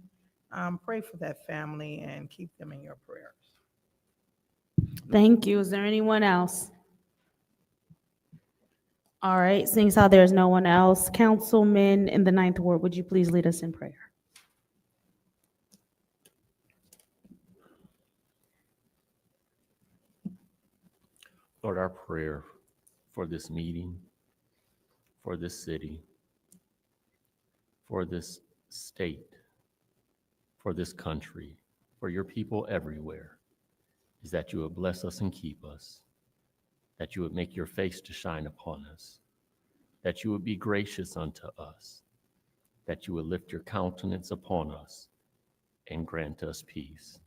Pray for that family and keep them in your prayers. Thank you. Is there anyone else? All right, seeing as how there's no one else, Councilman in the 9th Ward, would you please lead us in prayer? Lord, our prayer for this meeting, for this city, for this state, for this country, for your people everywhere, is that you would bless us and keep us, that you would make your face to shine upon us, that you would be gracious unto us, that you would lift your countenance upon us and grant us peace.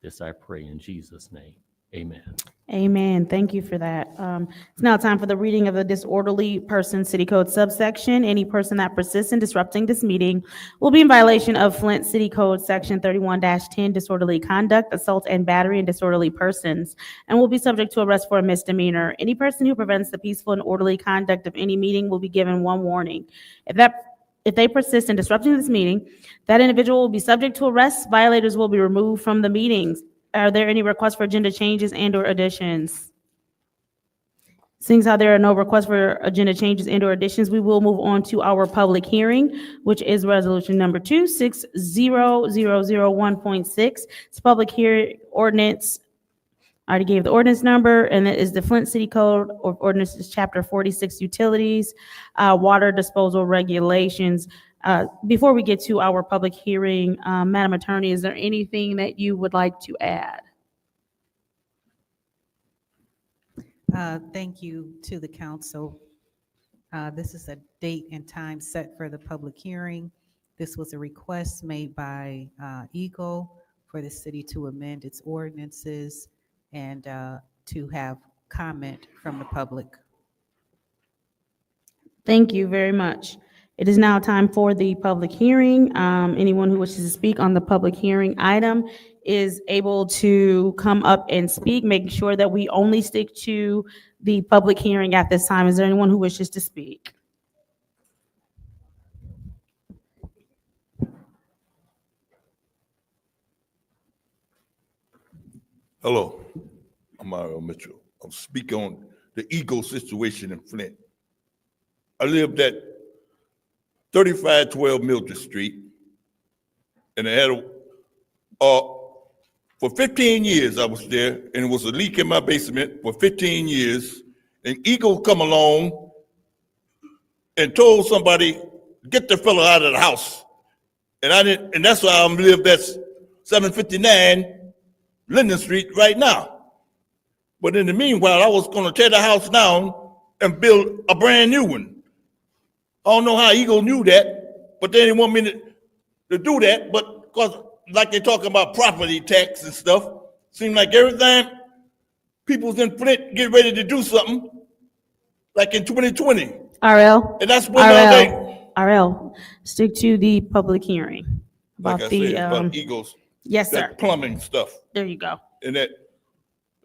This I pray in Jesus' name. Amen. Amen. Thank you for that. It's now time for the reading of the disorderly person city code subsection. Any person that persists in disrupting this meeting will be in violation of Flint City Code Section 31-10, disorderly conduct, assault and battery, and disorderly persons, and will be subject to arrest for a misdemeanor. Any person who prevents the peaceful and orderly conduct of any meeting will be given one warning. If they persist in disrupting this meeting, that individual will be subject to arrest. Violators will be removed from the meetings. Are there any requests for agenda changes and/or additions? Seeing as how there are no requests for agenda changes and/or additions, we will move on to our public hearing, which is resolution number 260001.6. It's public hearing ordinance. I already gave the ordinance number, and it is the Flint City Code of Ordinances, Chapter 46, Utilities, Water Disposal Regulations. Before we get to our public hearing, Madam Attorney, is there anything that you would like to add? Thank you to the council. This is a date and time set for the public hearing. This was a request made by Eagle for the city to amend its ordinances and to have comment from the public. Thank you very much. It is now time for the public hearing. Anyone who wishes to speak on the public hearing item is able to come up and speak, making sure that we only stick to the public hearing at this time. Is there anyone who wishes to speak? Hello, I'm Mario Mitchell. I'm speaking on the ego situation in Flint. I lived at 3512 Mildred Street, and I had for 15 years I was there, and it was a leak in my basement for 15 years. And Eagle come along and told somebody, get the fellow out of the house. And I didn't, and that's why I lived at 759 Linden Street right now. But in the meanwhile, I was gonna tear the house down and build a brand new one. I don't know how Eagle knew that, but they didn't want me to do that. But because, like they're talking about property tax and stuff, seemed like every time people's in Flint get ready to do something, like in 2020. RL? And that's when RL. RL, stick to the public hearing Like about I said, the, about Eagles, yes, sir. that plumbing stuff. There you go. And that,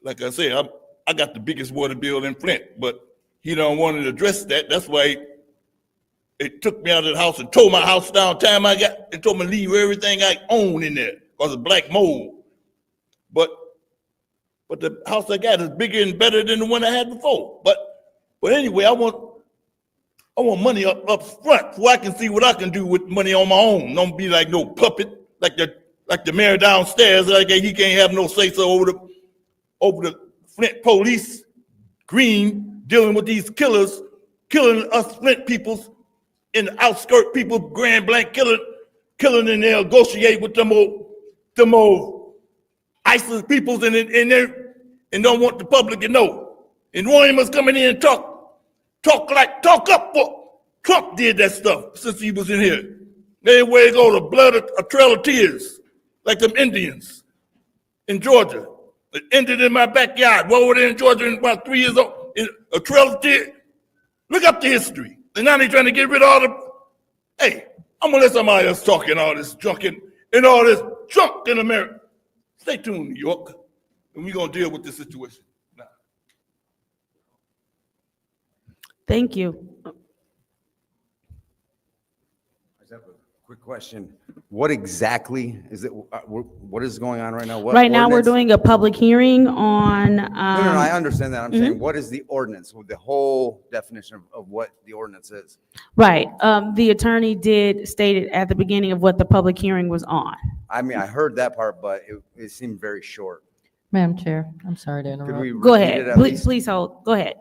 like I said, I got the biggest water bill in Flint, but he don't want to address that. That's why it took me out of the house and tore my house down. Time I got, it told me to leave everything I own in there because of black mold. But the house I got is bigger and better than the one I had before. But anyway, I want money up front so I can see what I can do with money on my own. Don't be like no puppet, like the mayor downstairs. Like he can't have no say so over the Flint police, Green, dealing with these killers, killing us Flint peoples in the outskirt people, Grand Blanc killing, and they'll negotiate with them old ISIS peoples and don't want the public to know. And William was coming in and talk up. Trump did that stuff since he was in here. Everywhere you go, the blood, a trail of tears, like them Indians in Georgia. It ended in my backyard. Well, over there in Georgia, about 3 years old, a trail of tears. Look up the history. And now they're trying to get rid of all the. Hey, I'm gonna let somebody else talking all this junk and all this junk in America. Stay tuned, New York, and we're gonna deal with this situation. Now. Thank you. I just have a quick question. What exactly is it? What is going on right now? What Right now, we're ordinance? doing a public hearing on, No, I understand that. I'm saying, what is the ordinance? The whole definition of what the ordinance is. right, the attorney did state it at the beginning of what the public hearing was on. I mean, I heard that part, but it seemed very short. Madam Chair, I'm sorry to Could interrupt. we Go repeat ahead, it at please, least? please hold, go ahead.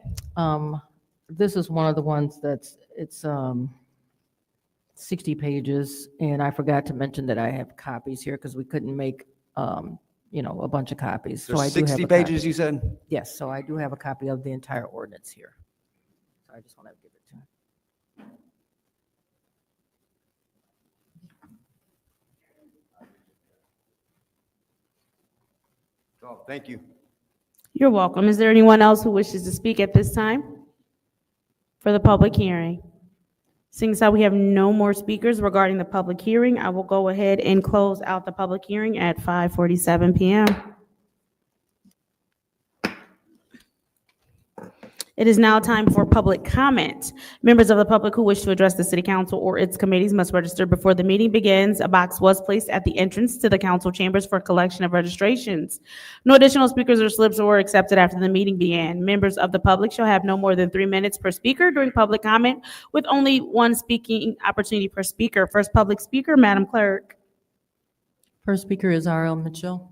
This is one of the ones it's 60 pages, and I forgot to mention that I have copies here because we couldn't make, a bunch of copies. So I There's do have 60 a copy. pages, you said? Yes, so I do have a copy of the entire ordinance here. So I just want to give it to him. Oh, thank you. You're welcome. Is there anyone else who wishes to speak at this time for the public hearing? Seeing as how we have no more speakers regarding the public hearing, I will go ahead and close out the public hearing at 5:47 PM. It is now time for public comment. Members of the public who wish to address the city council or its committees must register before the meeting begins. A box was placed at the entrance to the council chambers for collection of registrations. No additional speakers or slips were accepted after the meeting began. Members of the public shall have no more than 3 minutes per speaker during public comment, with only one speaking opportunity per speaker. First public speaker, Madam Clerk. First speaker is R.L. Mitchell.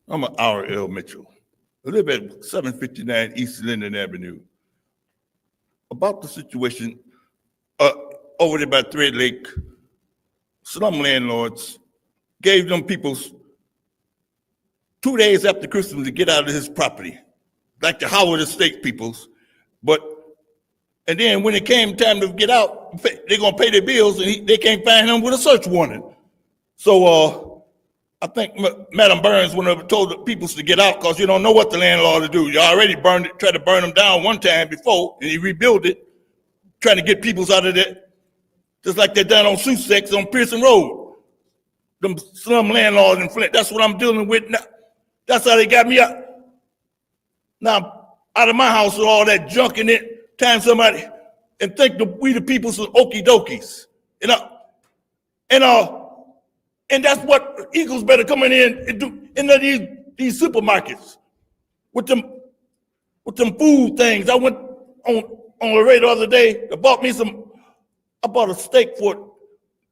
I'm an R.L. Mitchell. I live at 759 East Linden Avenue. About the situation over there by Thread Lake, slum landlords gave them peoples 2 days after Christmas to get out of his property, like the Howard Estate peoples. And then when it came time to get out, they're gonna pay their bills, and they can't find him with a search warrant. So I think Madam Burns went over told the peoples to get out because you don't know what the landlord to do. You already tried to burn them down one time before, and he rebuilt it, trying to get peoples out of there, just like they done on Sussex on Pearson Road. Them slum landlords in Flint. That's what I'm dealing with now. That's how they got me out. Now, out of my house with all that junk in it, time somebody and think we the people's okie dokies. And that's what Eagles better come in and do in these supermarkets with them food things. I went on Laredo the other day. I bought a steak for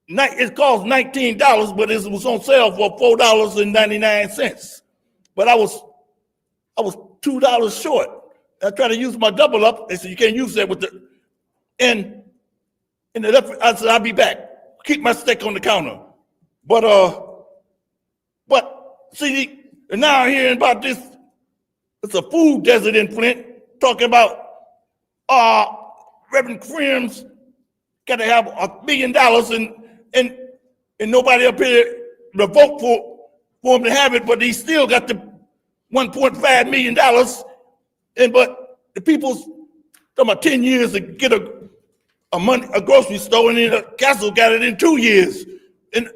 it cost $19, but it was on sale for $4.99. But I was $2 short. I tried to use my double up. They said you can't use that with and I said I'll be back. Keep my steak on the counter. But see, now I'm hearing about this. It's a food desert in Flint. Talking about Reverend Crims got to have $1 billion and nobody up here to vote for him to have it, but he still got the $1.5 million But the people's talking about 10 years to get a grocery store, and then the castle got it in 2 years. And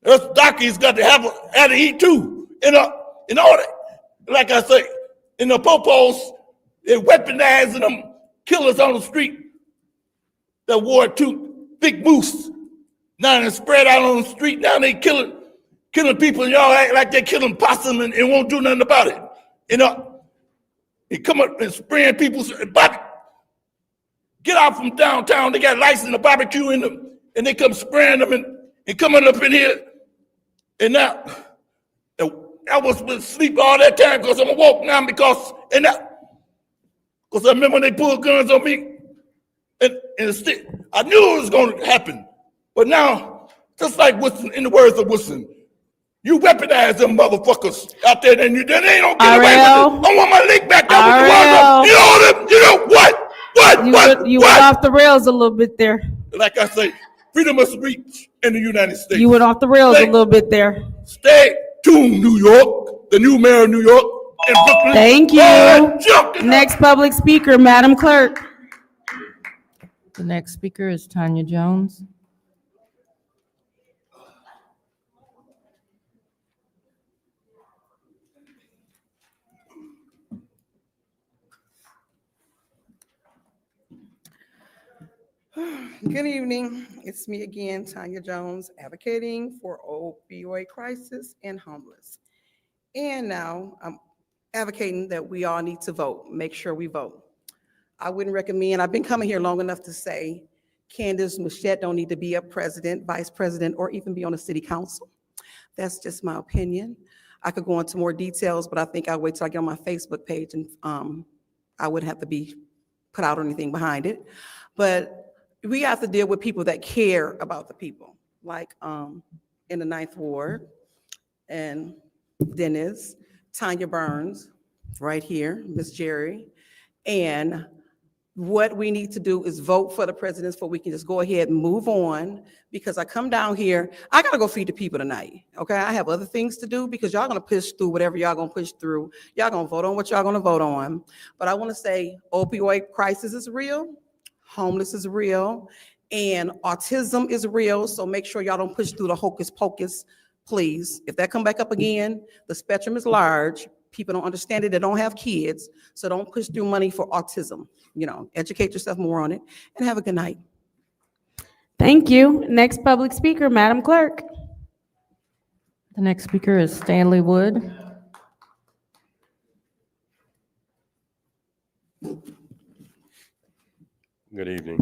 us dockies got to have to eat too. And all that, like I say, in the popos, they weaponizing them killers on the street that wore 2 big boots. Now they spread out on the street. Now they killing people, and y'all act like they're killing possum and won't do nothing about it. They come up and spraying people's body. Get out from downtown. They got license to barbecue in them, and they come spraying them and coming up in here. And now, I was asleep all that time because I'm awoke now because I remember when they pulled guns on me, and I knew it was going to happen. But now, just like Woodson, in the words of Woodson, you weaponize them motherfuckers out there, and they don't get away with it. I want my leg back. You know what? You went off the rails a little bit there. Like I say, freedom of speech in the United States. You went off the rails a little bit there. Stay tuned, New York. The new mayor of New York and Brooklyn. Thank you. Next public speaker, Madam Clerk. The next speaker is Tanya Jones. Good evening. It's me again, Tanya Jones, advocating for opioid crisis and homeless. And now I'm advocating that we all need to vote. Make sure we vote. I wouldn't recommend, I've been coming here long enough to say Candace Machette don't need to be a president, vice president, or even be on a city council. That's just my opinion. I could go into more details, but I think I'll wait till I get on my Facebook page, and I wouldn't have to be put out anything behind it. But we have to deal with people that care about the people, like in the 9th Ward, and Dennis, Tanya Burns, right here, Miss Jerry. And what we need to do is vote for the president so we can just go ahead and move on, because I come down here, I gotta go feed the people tonight, okay? I have other things to do because y'all gonna push through whatever y'all gonna push through. Y'all gonna vote on what y'all gonna vote on. But I wanna say opioid crisis is real. Homeless is real, and autism is real, so make sure y'all don't push through the hocus pocus, please. If that come back up again, the spectrum is large. People don't understand it, they don't have kids, so don't push through money for autism. Educate yourself more on it, and have a good night. Thank you. Next public speaker, Madam Clerk. The next speaker is Stanley Wood. Good evening.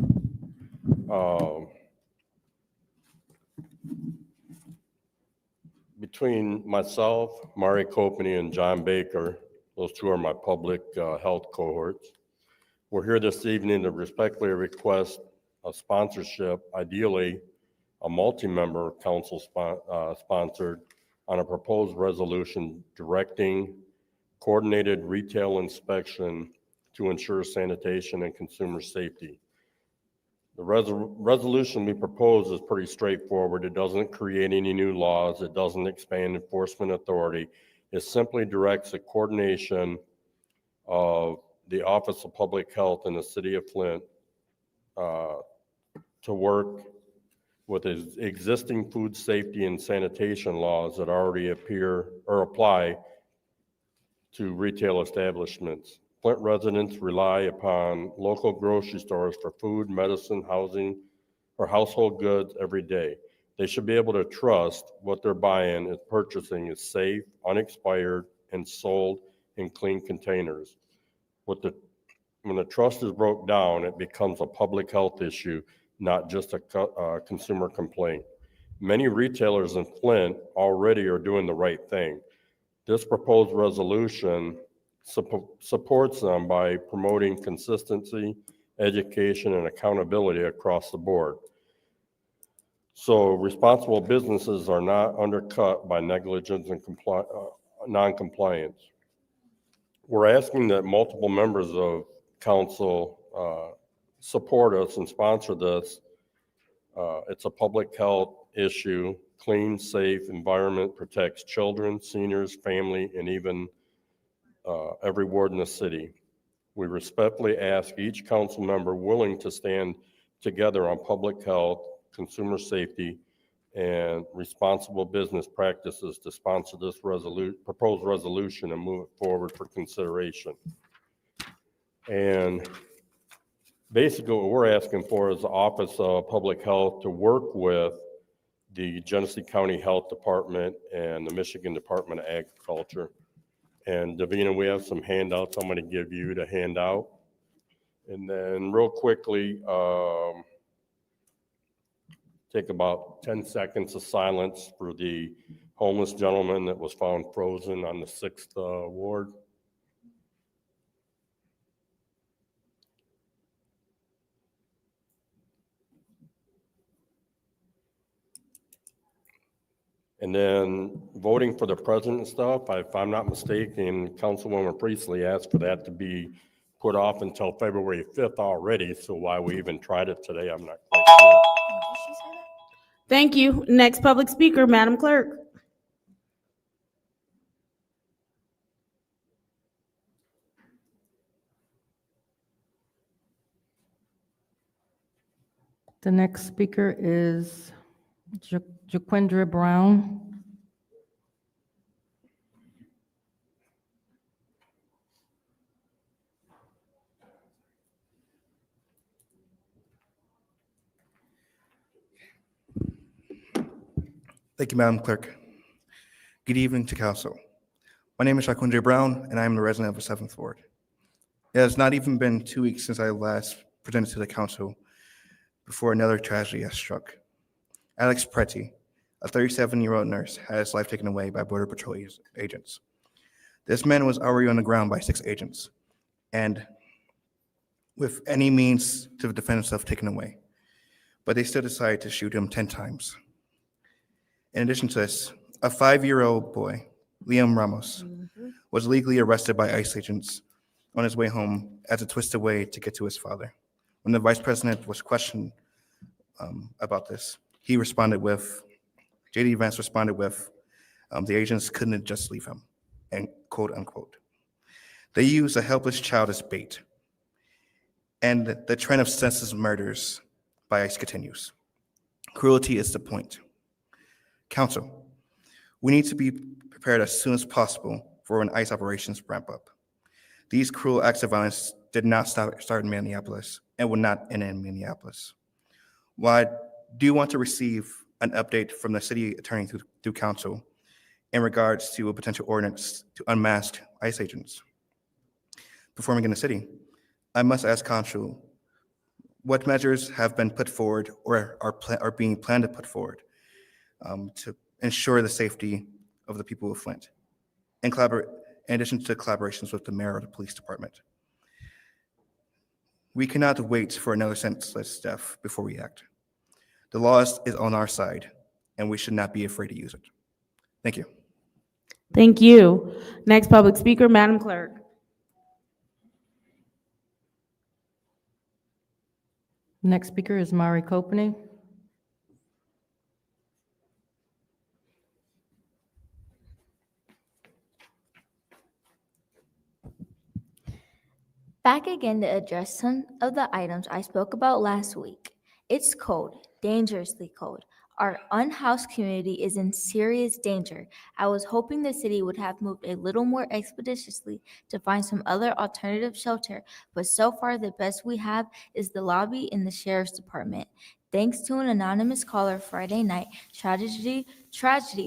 Between myself, Mari Copany, and John Baker, those 2 are my public health cohorts. We're here this evening to respectfully request a sponsorship, ideally a multi-member council sponsored, on a proposed resolution directing coordinated retail inspection to ensure sanitation and consumer safety. The resolution we propose is pretty straightforward. It doesn't create any new laws. It doesn't expand enforcement authority. It simply directs the coordination of the Office of Public Health in the city of Flint to work with existing food safety and sanitation laws that already appear or apply to retail establishments. Flint residents rely upon local grocery stores for food, medicine, housing, or household goods every day. They should be able to trust what they're buying and purchasing is safe, unexpired, and sold in clean containers. When the trust is broke down, it becomes a public health issue, not just a consumer complaint. Many retailers in Flint already are doing the right thing. This proposed resolution supports them by promoting consistency, education, and accountability across the board. So responsible businesses are not undercut by negligence and non-compliance. We're asking that multiple members of council support us and sponsor this. It's a public health issue. Clean, safe environment protects children, seniors, family, and even every ward in the city. We respectfully ask each council member willing to stand together on public health, consumer safety, and responsible business practices to sponsor this proposed resolution and move it forward for consideration. And basically what we're asking for is the Office of Public Health to work with the Genesee County Health Department and the Michigan Department of Agriculture. And Davina, we have some handouts I'm going to give you to hand out. And then real quickly, take about 10 seconds of silence for the homeless gentleman that was found frozen on the 6th ward. And then voting for the president and stuff, if I'm not mistaken, Councilwoman Priestley asked for that to be put off until February 5th already. So why we even tried it today, I'm not quite sure. Thank you. Next public speaker, Madam Clerk. The next speaker is Jaquindra Brown. Thank you, Madam Clerk. Good evening to Council. My name is Shaquindra Brown, and I am the resident of the 7th Ward. It has not even been 2 weeks since I last presented to the Council before another tragedy has struck. Alex Pretty, a 37-year-old nurse, had his life taken away by Border Patrol agents. This man was already on the ground by 6 agents, and with any means to defend himself taken away, but they still decided to shoot him 10 times. In addition to this, a 5-year-old boy, Liam Ramos, was legally arrested by ICE agents on his way home as a twisted way to get to his father. When the vice president was questioned about this, he responded with, J.D. Vance responded with, the agents couldn't just leave him, and quote unquote. They used a helpless child as bait. And the trend of senseless murders by ICE continues. Cruelty is the point. Council, we need to be prepared as soon as possible for when ICE operations ramp up. These cruel acts of violence did not start in Minneapolis and will not end in Minneapolis. While I do want to receive an update from the city attorney through council in regards to a potential ordinance to unmask ICE agents performing in the city, I must ask council what measures have been put forward or are being planned to put forward to ensure the safety of the people of Flint, and in addition to collaborations with the mayor of the police department. We cannot wait for another senseless death before we act. The law is on our side, and we should not be afraid to use it. Thank you. Thank you. Next public speaker, Madam Clerk. Next speaker is Mari Copany. Back again to address some of the items I spoke about last week. It's cold, dangerously cold. Our unhoused community is in serious danger. I was hoping the city would have moved a little more expeditiously to find some other alternative shelter, but so far the best we have is the lobby in the sheriff's department. Thanks to an anonymous caller Friday night, tragedy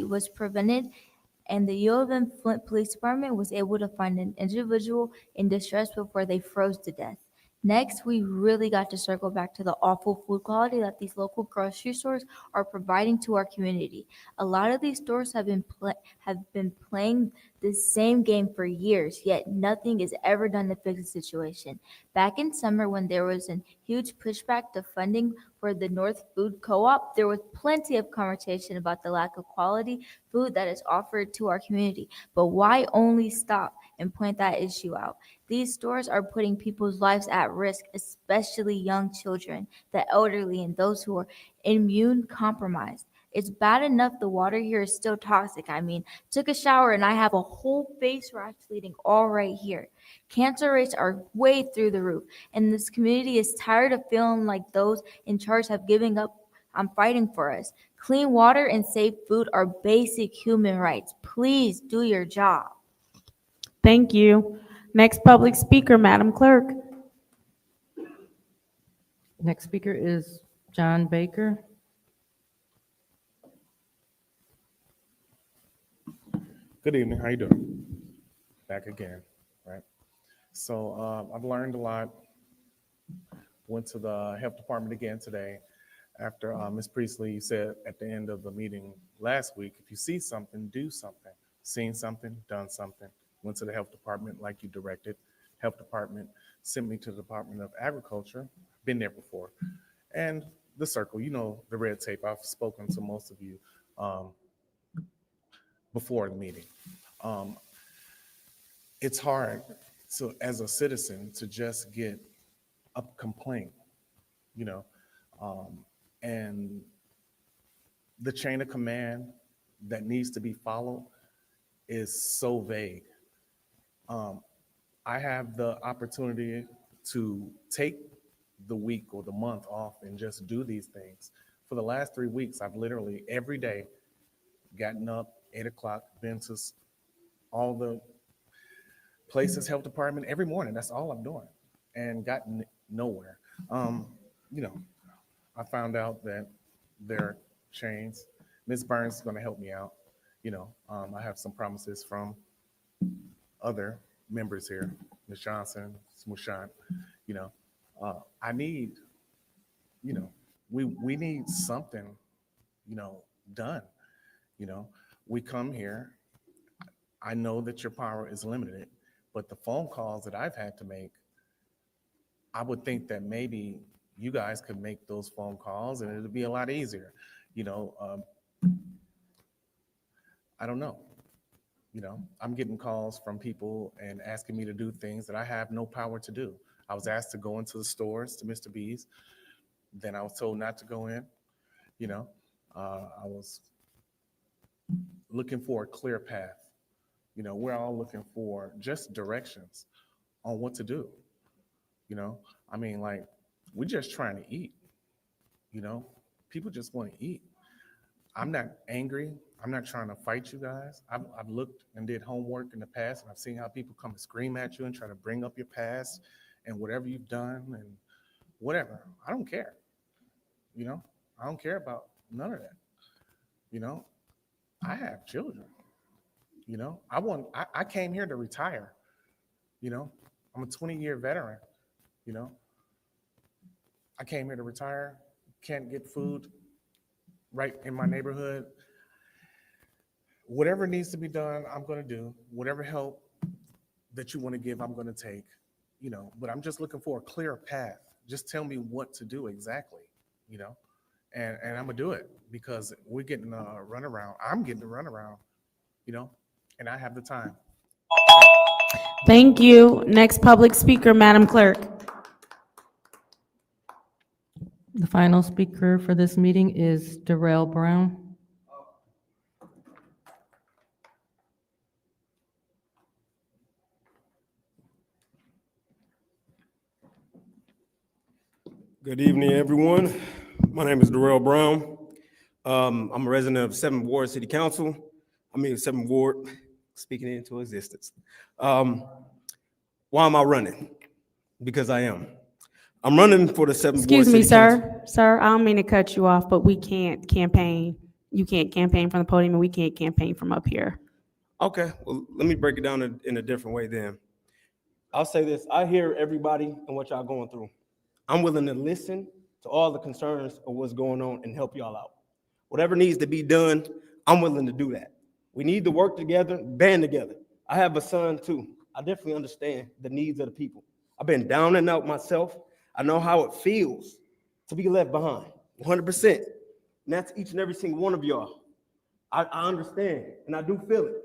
was prevented, and the U of M Flint Police Department was able to find an individual in distress before they froze to death. Next, we really got to circle back to the awful food quality that these local grocery stores are providing to our community. A lot of these stores have been playing the same game for years, yet nothing is ever done to fix the situation. Back in summer, when there was a huge pushback to funding for the North Food Co-op, there was plenty of conversation about the lack of quality food that is offered to our community. But why only stop and point that issue out? These stores are putting people's lives at risk, especially young children, the elderly, and those who are immune compromised. It's bad enough the water here is still toxic. I mean, took a shower and I have a whole face rash bleeding all right here. Cancer rates are way through the roof, and this community is tired of feeling like those in charge have given up on fighting for us. Clean water and safe food are basic human rights. Please do your job. Thank you. Next public speaker, Madam Clerk. Next speaker is John Baker. Good evening, how you doing? Back again, right? So I've learned a lot. Went to the health department again today after Ms. Priestley said at the end of the meeting last week, if you see something, do something. Seen something, done something. Went to the health department like you directed. Health department sent me to the Department of Agriculture. Been there before. And the circle, you know, the red tape. I've spoken to most of you before the meeting. It's hard to, as a citizen, to just get a complaint, you know, and the chain of command that needs to be followed is so vague. I have the opportunity to take the week or the month off and just do these things. For the last 3 weeks, I've literally every day gotten up 8 o'clock, been to all the places, health department every morning. That's all I'm doing, and gotten nowhere. You know, I found out that there are chains. Ms. Burns is going to help me out. You know, I have some promises from other members here, Ms. Johnson, Smushant. You know, I need, you know, we need something, you know, done. You know, we come here. I know that your power is limited, but the phone calls that I've had to make, I would think that maybe you guys could make those phone calls and it'd be a lot easier. You know, I don't know. You know, I'm getting calls from people and asking me to do things that I have no power to do. I was asked to go into the stores to Mr. B's. Then I was told not to go in. You know, I was looking for a clear path. You know, we're all looking for just directions on what to do. You know, I mean, like, we're just trying to eat. You know, people just want to eat. I'm not angry. I'm not trying to fight you guys. I've looked and did homework in the past, and I've seen how people come and scream at you and try to bring up your past and whatever you've done and whatever. I don't care. You know, I don't care about none of that. You know, I have children. You know, I came here to retire. You know, I'm a 20-year veteran. You know, I came here to retire. Can't get food right in my neighborhood. Whatever needs to be done, I'm going to do. Whatever help that you want to give, I'm going to take. You know, but I'm just looking for a clear path. Just tell me what to do exactly. You know, and I'm gonna do it because we're getting a runaround. I'm getting a runaround. You know, and I have the time. Thank you. Next public speaker, Madam Clerk. The final speaker for this meeting is Darrell Brown. Good evening, everyone. My name is Darrell Brown. I'm a resident of 7th Ward City Council. 7th Ward, speaking it into existence. Why am I running? Because I am. I'm running for the 7th Ward Excuse me, City Council. sir. Sir, I don't mean to cut you off, but we can't campaign. You can't campaign from the podium, and we can't campaign from up here. Okay, well, let me break it down in a different way then. I'll say this, I hear everybody and what y'all going through. I'm willing to listen to all the concerns of what's going on and help y'all out. Whatever needs to be done, I'm willing to do that. We need to work together, band together. I have a son too. I definitely understand the needs of the people. I've been down and out myself. I know how it feels to be left behind, 100%. And that's each and every single one of y'all. I understand, and I do feel it.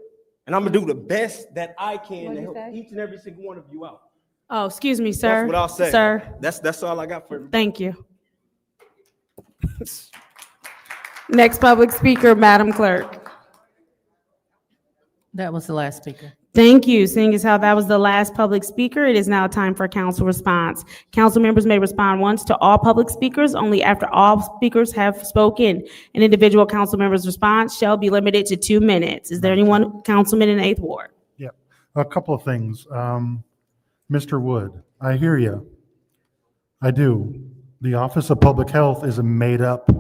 And I'm gonna do the best that I can to help each and every single one of you out. Oh, excuse me, sir. That's what I'll say. Sir. That's all I got for everybody. Thank you. Next public speaker, Madam Clerk. That was the last speaker. Thank you. Seeing as how that was the last public speaker, it is now time for council response. Council members may respond once to all public speakers, only after all speakers have spoken. An individual council member's response shall be limited to 2 minutes. Is there anyone, councilman in the 8th Ward? Yep. A couple of things. Mr. Wood, I hear you. I do. The Office of Public Health is a made-up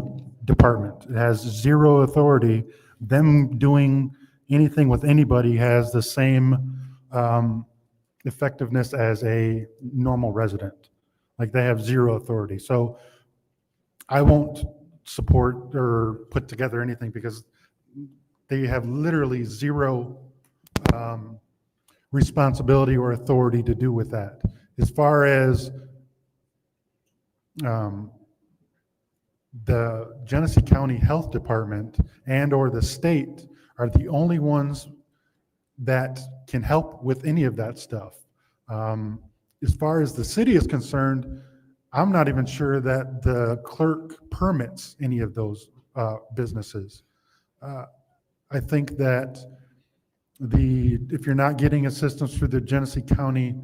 department. It has zero authority. Them doing anything with anybody has the same effectiveness as a normal resident. Like, they have zero authority. So I won't support or put together anything because they have literally zero responsibility or authority to do with that. As far as the Genesee County Health Department and or the state are the only ones that can help with any of that stuff. As far as the city is concerned, I'm not even sure that the clerk permits any of those businesses. I think that if you're not getting assistance through the Genesee County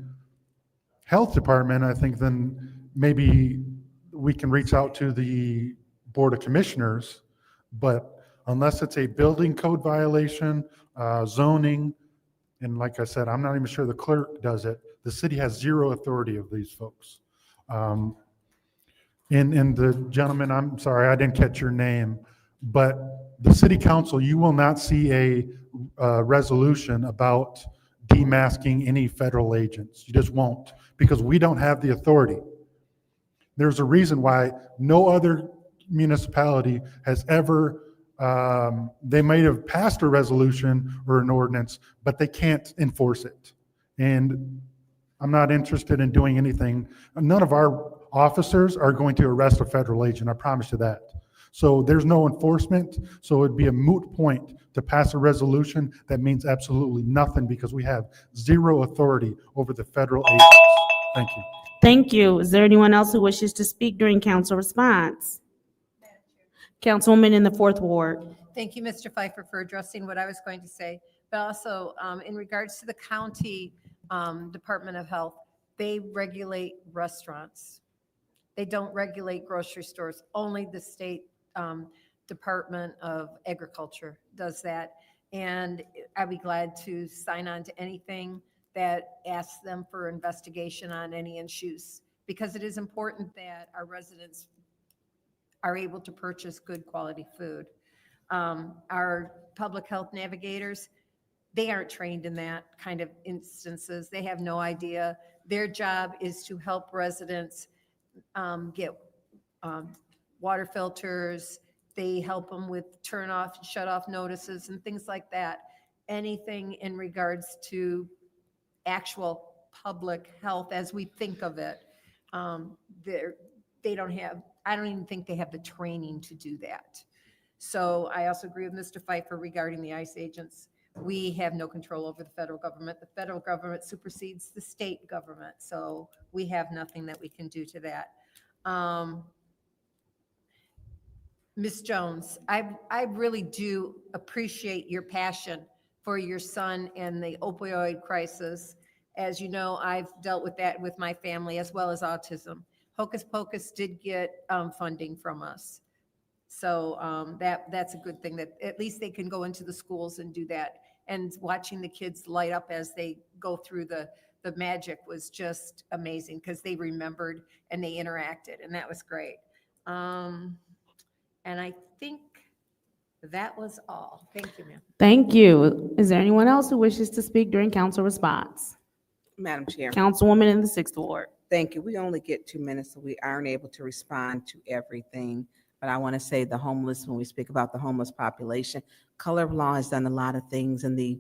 Health Department, I think then maybe we can reach out to the Board of Commissioners, but unless it's a building code violation, zoning, and like I said, I'm not even sure the clerk does it. The city has zero authority of these folks. And the gentleman, I'm sorry, I didn't catch your name, but the city council, you will not see a resolution about demasking any federal agents. You just won't, because we don't have the authority. There's a reason why no other municipality has ever, they might have passed a resolution or an ordinance, but they can't enforce it. And I'm not interested in doing anything. None of our officers are going to arrest a federal agent, I promise you that. So there's no enforcement, so it'd be a moot point to pass a resolution that means absolutely nothing because we have zero authority over the federal agents. Thank you. Thank you. Is there anyone else who wishes to speak during council response? Councilwoman in the 4th Ward. Thank you, Mr. Pfeiffer, for addressing what I was going to say. But also, in regards to the county Department of Health, they regulate restaurants. They don't regulate grocery stores. Only the state Department of Agriculture does that. And I'd be glad to sign on to anything that asks them for investigation on any issues, because it is important that our residents are able to purchase good quality food. Our public health navigators, they aren't trained in that kind of instances. They have no idea. Their job is to help residents get water filters. They help them with turn off, shut off notices and things like that. Anything in regards to actual public health as we think of it. They don't have, I don't even think they have the training to do that. So I also agree with Mr. Pfeiffer regarding the ICE agents. We have no control over the federal government. The federal government supersedes the state government. So we have nothing that we can do to that. Ms. Jones, I really do appreciate your passion for your son and the opioid crisis. As you know, I've dealt with that with my family as well as autism. Hocus Pocus did get funding from us. So that's a good thing, that at least they can go into the schools and do that. And watching the kids light up as they go through the magic was just amazing, because they remembered and they interacted, and that was great. And I think that was all. Thank you, ma'am. Thank you. Is there anyone else who wishes to speak during council response? Madam Chair. Councilwoman in the 6th Ward. Thank you. We only get 2 minutes, so we aren't able to respond to everything. But I want to say the homeless, when we speak about the homeless population, Color of Law has done a lot of things, and the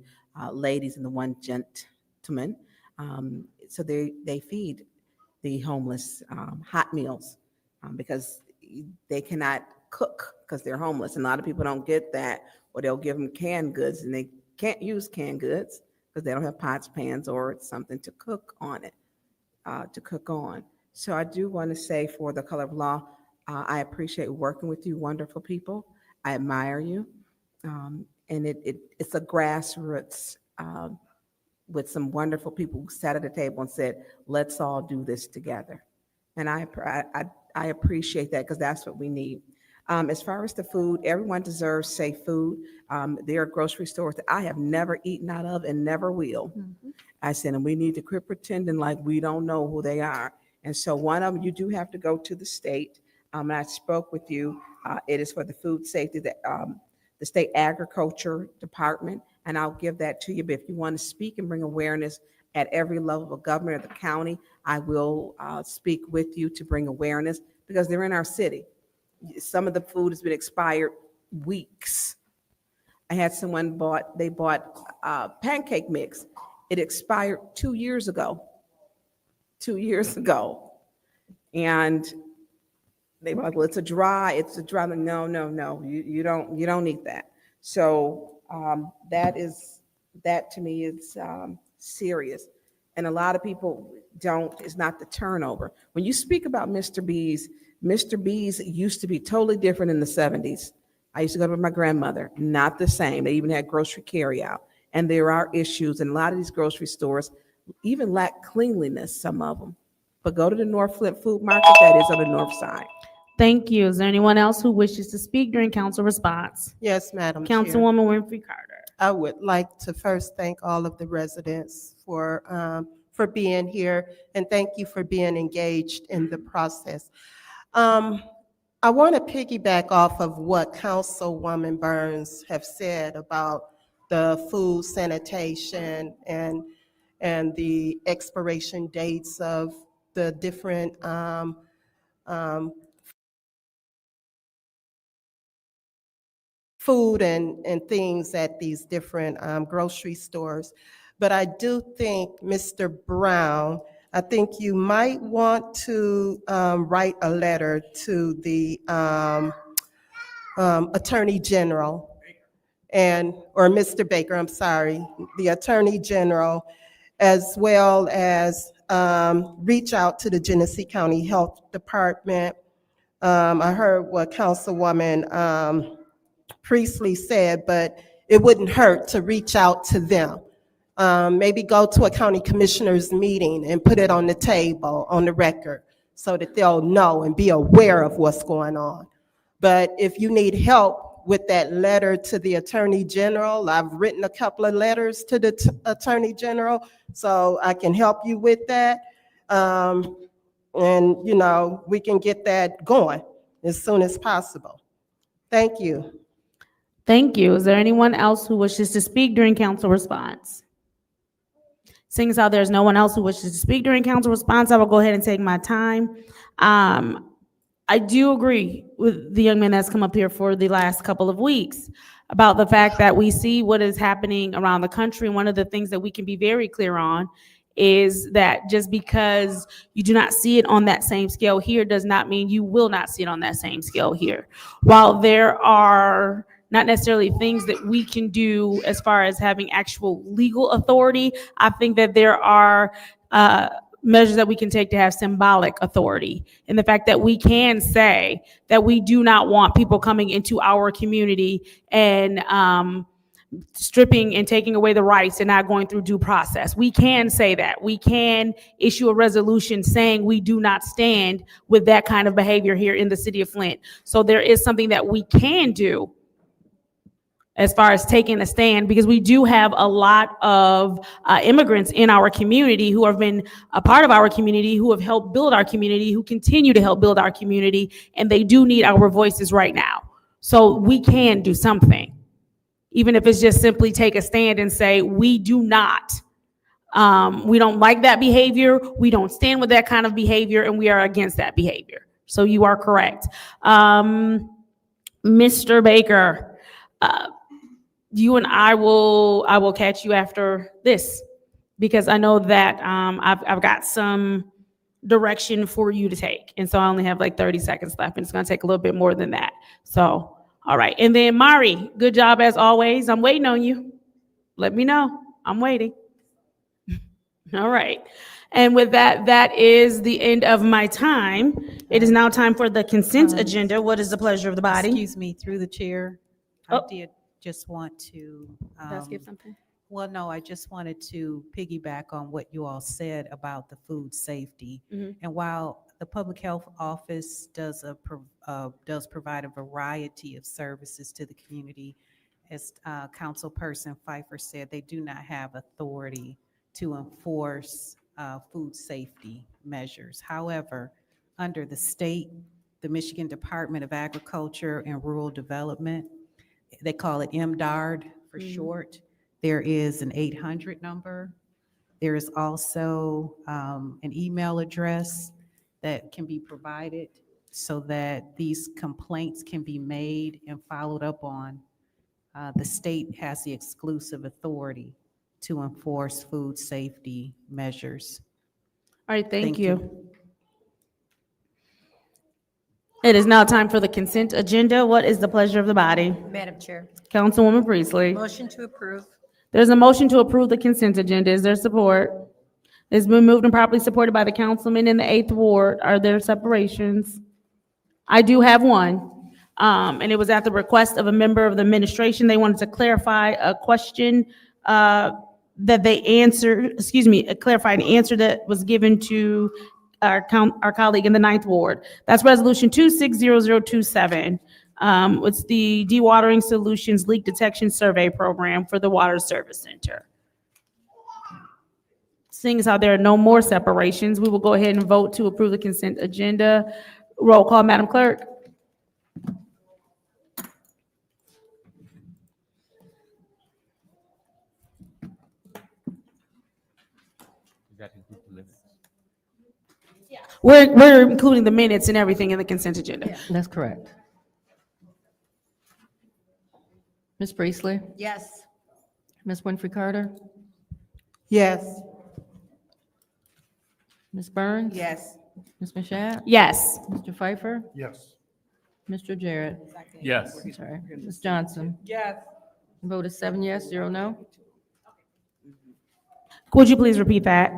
ladies and the one gentleman, so they feed the homeless hot meals because they cannot cook because they're homeless. And a lot of people don't get that, or they'll give them canned goods, and they can't use canned goods because they don't have pots, pans, or something to cook on it, to cook on. So I do want to say, for the Color of Law, I appreciate working with you, wonderful people. I admire you. And it's a grassroots with some wonderful people who sat at the table and said, let's all do this together. And I appreciate that because that's what we need. As far as the food, everyone deserves safe food. There are grocery stores that I have never eaten out of and never will. I said, and we need to quit pretending like we don't know who they are. And so one of them, you do have to go to the state. And I spoke with you. It is for the food safety, the state agriculture department, and I'll give that to you. But if you want to speak and bring awareness at every level of government of the county, I will speak with you to bring awareness because they're in our city. Some of the food has been expired weeks. I had someone bought pancake mix. It expired 2 years ago. 2 years ago. And they were like, well, it's a dry. No, you don't need that. So that to me is serious. And a lot of people it's not the turnover. When you speak about Mr. B's used to be totally different in the 70s. I used to go with my grandmother, not the same. They even had grocery carry out. And there are issues, and a lot of these grocery stores even lack cleanliness, some of them. But go to the North Flint Food Market, that is on the north side. Thank you. Is there anyone else who wishes to speak during council response? Yes, Madam Chair. Councilwoman Winfrey Carter. I would like to first thank all of the residents for being here, and thank you for being engaged in the process. I want to piggyback off of what Councilwoman Burns have said about the food sanitation and the expiration dates of the different food and things at these different grocery stores. But I do think, Mr. Brown, I think you might want to write a letter to the Attorney General or Mr. Baker, I'm sorry, the Attorney General, as well as reach out to the Genesee County Health Department. I heard what Councilwoman Priestley said, but it wouldn't hurt to reach out to them. Maybe go to a county commissioners meeting and put it on the table, on the record, so that they'll know and be aware of what's going on. But if you need help with that letter to the Attorney General, I've written a couple of letters to the Attorney General, so I can help you with that. And, we can get that going as soon as possible. Thank you. Thank you. Is there anyone else who wishes to speak during council response? Seeing as how there's no one else who wishes to speak during council response, I will go ahead and take my time. I do agree with the young man that's come up here for the last couple of weeks about the fact that we see what is happening around the country. And one of the things that we can be very clear on is that just because you do not see it on that same scale here does not mean you will not see it on that same scale here. While there are not necessarily things that we can do as far as having actual legal authority, I think that there are measures that we can take to have symbolic authority. And the fact that we can say that we do not want people coming into our community and stripping and taking away the rights and not going through due process. We can say that. We can issue a resolution saying we do not stand with that kind of behavior here in the city of Flint. So there is something that we can do as far as taking a stand, because we do have a lot of immigrants in our community who have been a part of our community, who have helped build our community, who continue to help build our community, and they do need our voices right now. So we can do something, even if it's just simply take a stand and say, we do not, we don't like that behavior, we don't stand with that kind of behavior, and we are against that behavior. So you are correct. Mr. Baker, you and I will catch you after this, because I know that I've got some direction for you to take. And so I only have like 30 seconds left, and it's gonna take a little bit more than that. So, all right. And then Mari, good job as always. I'm waiting on you. Let me know. I'm waiting. All right. And with that, that is the end of my time. It is now time for the consent agenda. What is the pleasure of the body? Excuse me, through the chair. I Oh. did just want to. Did I skip something? Well, no, I just wanted to piggyback on what you all said about the food safety. Mhm. And while the Public Health Office does provide a variety of services to the community, as Councilperson Pfeiffer said, they do not have authority to enforce food safety measures. However, under the state, the Michigan Department of Agriculture and Rural Development, they call it MDARD for short. There is an 800 number. There is also an email address that can be provided so that these complaints can be made and followed up on. The state has the exclusive authority to enforce food safety measures. All right, thank you. It is now time for the consent agenda. What is the pleasure of the body? Madam Chair. Councilwoman Priestley. Motion to approve. There's a motion to approve the consent agenda. Is there support? It's been moved and properly supported by the councilman in the 8th Ward. Are there separations? I do have one. And it was at the request of a member of the administration. They wanted to clarify a question that they answered, clarify an answer that was given to our colleague in the 9th Ward. That's Resolution 260027. It's the Dewatering Solutions Leak Detection Survey Program for the Water Service Center. Seeing as how there are no more separations, we will go ahead and vote to approve the consent agenda. Roll call, Madam Clerk. Does that include the minutes? We're including the minutes and everything in the consent agenda. That's correct. Ms. Priestley? Yes. Ms. Winfrey Carter? Yes. Ms. Burns? Yes. Ms. Mashat? Yes. Mr. Pfeiffer? Yes. Mr. Jarrett? Yes. I'm sorry. Ms. Johnson? Yes. The vote is 7 yes, 0 no. Would you please repeat that?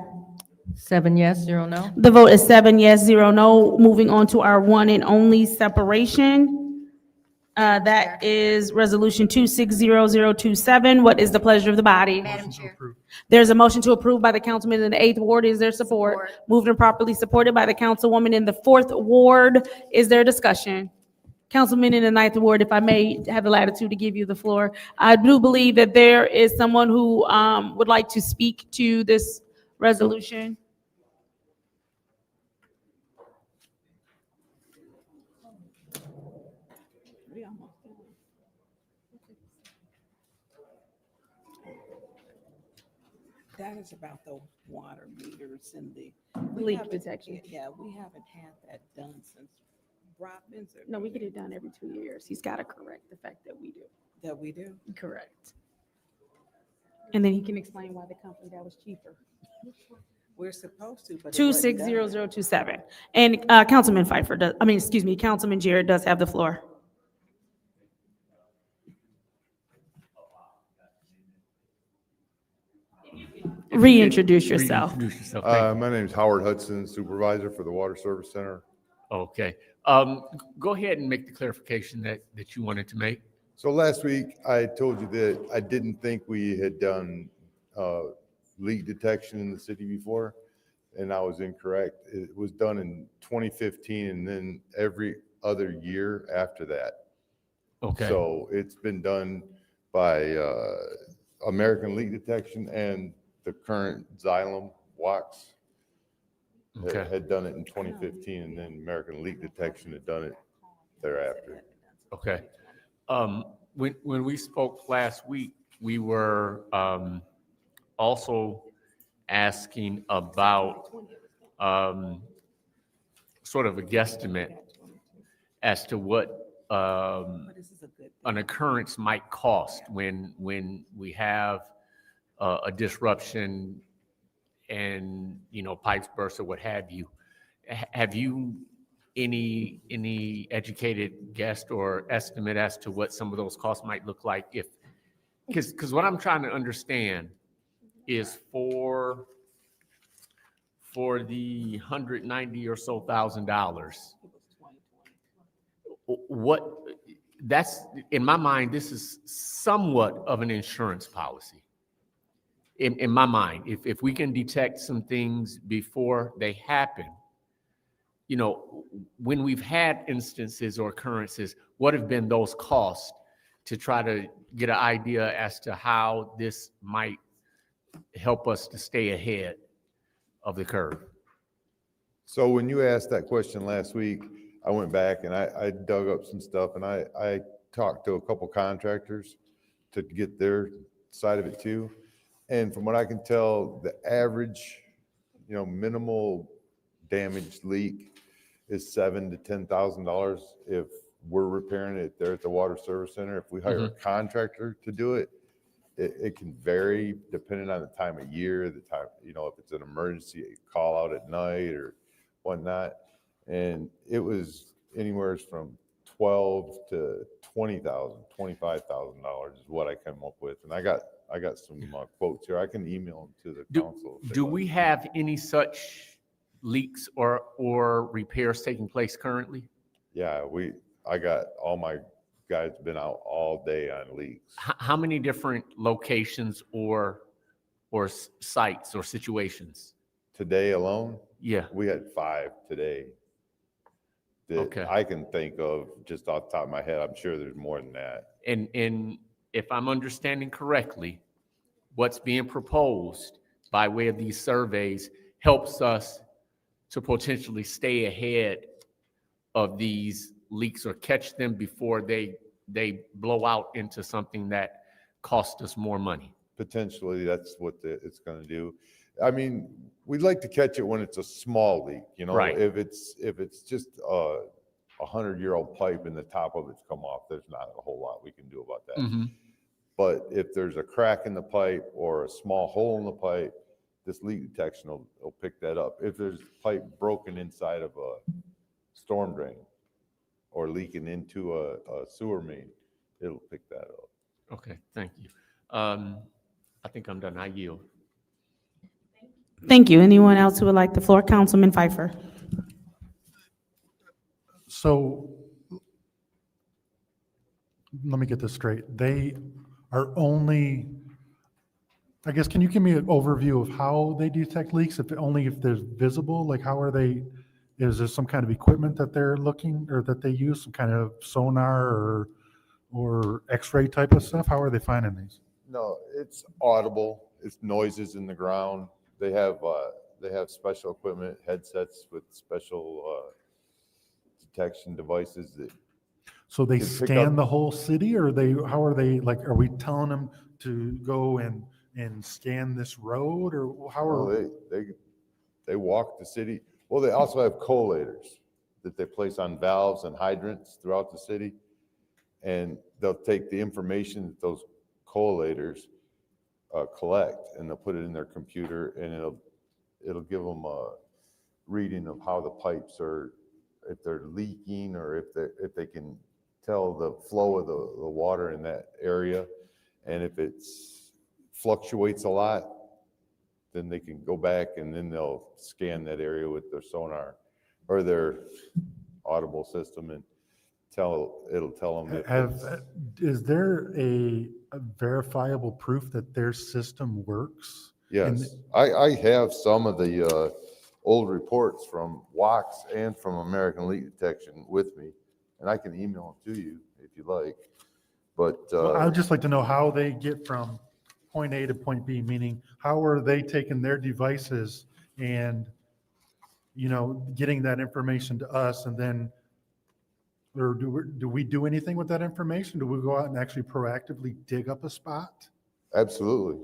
7 yes, 0 no. The vote is 7 yes, 0 no. Moving on to our one and only separation. That is Resolution 260027. What is the pleasure of the body? Madam Chair. There's a motion to approve by the councilman in the 8th Ward. Is there support? Moved and properly supported by the councilwoman in the 4th Ward. Is there discussion? Councilman in the 9th Ward, if I may have the latitude to give you the floor. I do believe that there is someone who would like to speak to this resolution. That is about the water meters and the. Leak detection. Yeah, we haven't had that done since Robbins. No, we get it done every 2 years. He's got to correct the fact that we do. That we do. Correct. And then he can explain why the company that was cheaper. We're supposed to, but. it wasn't done. 260027. And Councilman Pfeiffer does, Councilman Jarrett does have the floor. Reintroduce yourself. Reintroduce yourself. Thank you. My name is Howard Hudson, Supervisor for the Water Service Center. Okay. Go ahead and make the clarification that you wanted to make. So last week, I told you that I didn't think we had done leak detection in the city before, and I was incorrect. It was done in 2015 and then every other year after that. Okay. So it's been done by American Leak Detection and the current Xylem Wax Okay. had done it in 2015, and then American Leak Detection had done it thereafter. Okay. When we spoke last week, we were also asking about sort of a guesstimate as to what an occurrence might cost when we have a disruption and, pipes burst or what have you. Have you any educated guess or estimate as to what some of those costs might look like because what I'm trying to understand is for for the $190 or so thousand. What, that's, in my mind, this is somewhat of an insurance policy. In my mind, if we can detect some things before they happen, you know, when we've had instances or occurrences, what have been those costs to try to get an idea as to how this might help us to stay ahead of the curve? So when you asked that question last week, I went back and I dug up some stuff, and I talked to a couple contractors to get their side of it too. And from what I can tell, the average, minimal damage leak is $7,000 to $10,000 if we're repairing it there at the Water Service Center. If we hire a contractor to do it, it can vary depending on the time of year, the time, if it's an emergency call out at night or whatnot. And it was anywhere from $12,000 to $20,000, $25,000 is what I came up with. And I got some quotes here. I can email them to the council. Do we have any such leaks or repairs taking place currently? Yeah, I got all my guys been out all day on leaks. How many different locations or sites or situations? Today alone? Yeah. We had 5 today that I can think of just off the top of my head. I'm sure there's more than that. And if I'm understanding correctly, what's being proposed by way of these surveys helps us to potentially stay ahead of these leaks or catch them before they blow out into something that costs us more money. Potentially, that's what it's going to do. I mean, we'd like to catch it when it's a small leak, Right. If it's just a 100-year-old pipe and the top of it's come off, there's not a whole lot we can do about that. But if there's a crack in the pipe or a small hole in the pipe, this leak detection will pick that up. If there's pipe broken inside of a storm drain or leaking into a sewer main, it'll pick that up. Okay, thank you. I think I'm done. I yield. Thank you. Anyone else who would like the floor? Councilman Pfeiffer. So let me get this straight. They are only, I guess, can you give me an overview of how they detect leaks? If they're visible, like how are they, is there some kind of equipment that they're looking or that they use, some kind of sonar or x-ray type of stuff? How are they finding these? No, it's audible. It's noises in the ground. They have special equipment, headsets with special detection devices that. So they can pick scan up- the whole city, or how are they, like, are we telling them to go and scan this road, or how are? No, they walk the city. Well, they also have collators that they place on valves and hydrants throughout the city. And they'll take the information that those collators collect, and they'll put it in their computer, and it'll give them a reading of how the pipes are, if they're leaking, or if they can tell the flow of the water in that area. And if it's fluctuates a lot, then they can go back and then they'll scan that area with their sonar or their audible system, and it'll tell them. Is there a verifiable proof that their system works? Yes, I have some of the old reports from WOX and from American Leak Detection with me, and I can email them to you if you like. But Well, I would just like to know how they get from point A to point B, meaning how are they taking their devices and, getting that information to us, and then, or do we do anything with that information? Do we go out and actually proactively dig up a spot? Absolutely.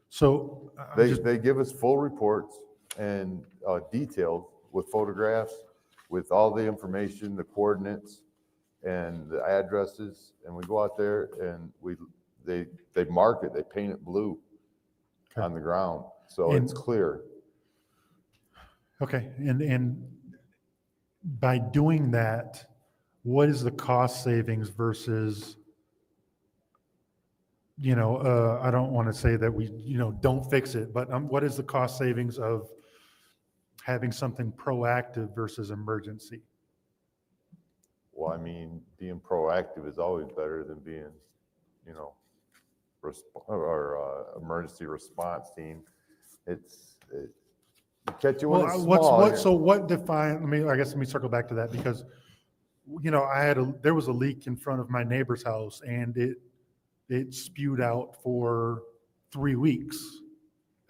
So they give us full reports and detailed with photographs, with all the information, the coordinates, and the addresses, and we go out there and they mark it, they paint it blue on the ground, so it's clear. Okay, and by doing that, what is the cost savings versus, I don't want to say that we, don't fix it, but what is the cost savings of having something proactive versus emergency? Well, I mean, being proactive is always better than being, you know, emergency response team. It catch you when it's small. So what define, I guess let me circle back to that because, there was a leak in front of my neighbor's house and it spewed out for 3 weeks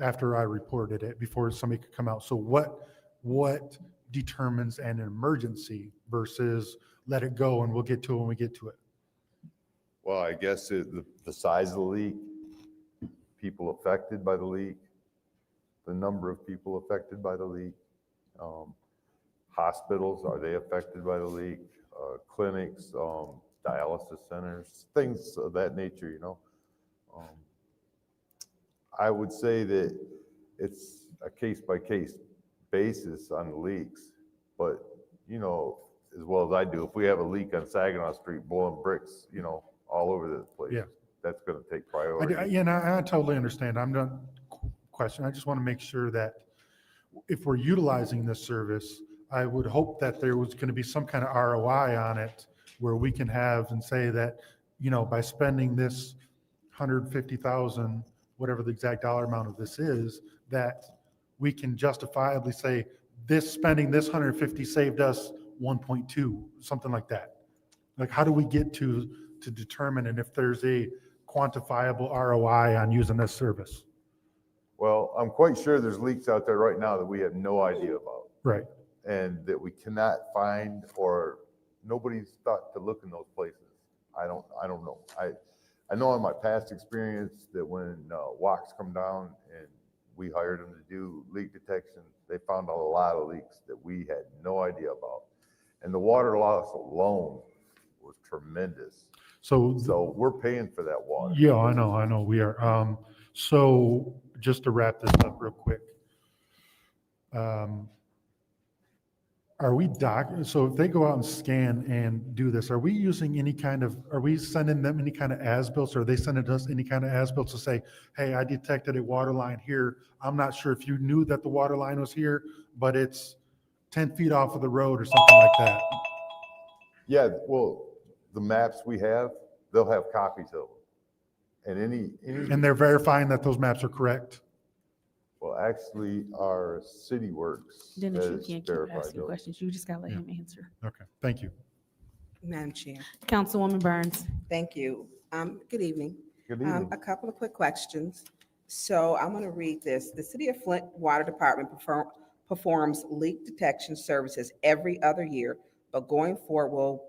after I reported it before somebody could come out. So what determines an emergency versus let it go and we'll get to it when we get to it? Well, I guess the size of the leak, people affected by the leak, the number of people affected by the leak, hospitals, are they affected by the leak, clinics, dialysis centers, things of that nature, I would say that it's a case-by-case basis on the leaks, but, as well as I do, if we have a leak on Saginaw Street blowing bricks, all over the place, Yeah. that's going to take priority. I totally understand. I'm not questioning. I just want to make sure that if we're utilizing this service, I would hope that there was going to be some kind of ROI on it where we can have and say that, by spending this 150,000, whatever the exact dollar amount of this is, that we can justifiably say spending this 150 saved us 1.2, something like that. Like, how do we get to determine and if there's a quantifiable ROI on using this service? Well, I'm quite sure there's leaks out there right now that we have no idea about. Right. And that we cannot find, or nobody's thought to look in those places. I don't know. I know in my past experience that when WOCs come down and we hired them to do leak detection, they found a lot of leaks that we had no idea about. And the water loss alone was tremendous. So we're paying for that water. Yeah, I know we are. So just to wrap this up real quick. Are we so if they go out and scan and do this, are we sending them any kind of as-built, or are they sending us any kind of as-built to say, hey, I detected a water line here. I'm not sure if you knew that the water line was here, but it's 10 feet off of the road or something like that. Yeah, well, the maps we have, they'll have copies of them. And And they're verifying that those maps are correct? Well, actually, our city works. Dennis, you has can't keep verified asking those. questions. You just gotta let him answer. Okay, thank you. Madam Chair. Councilwoman Burns. Thank you. Good evening. Good evening. A couple of quick questions. So I'm going to read this. The City of Flint Water Department performs leak detection services every other year, but going forward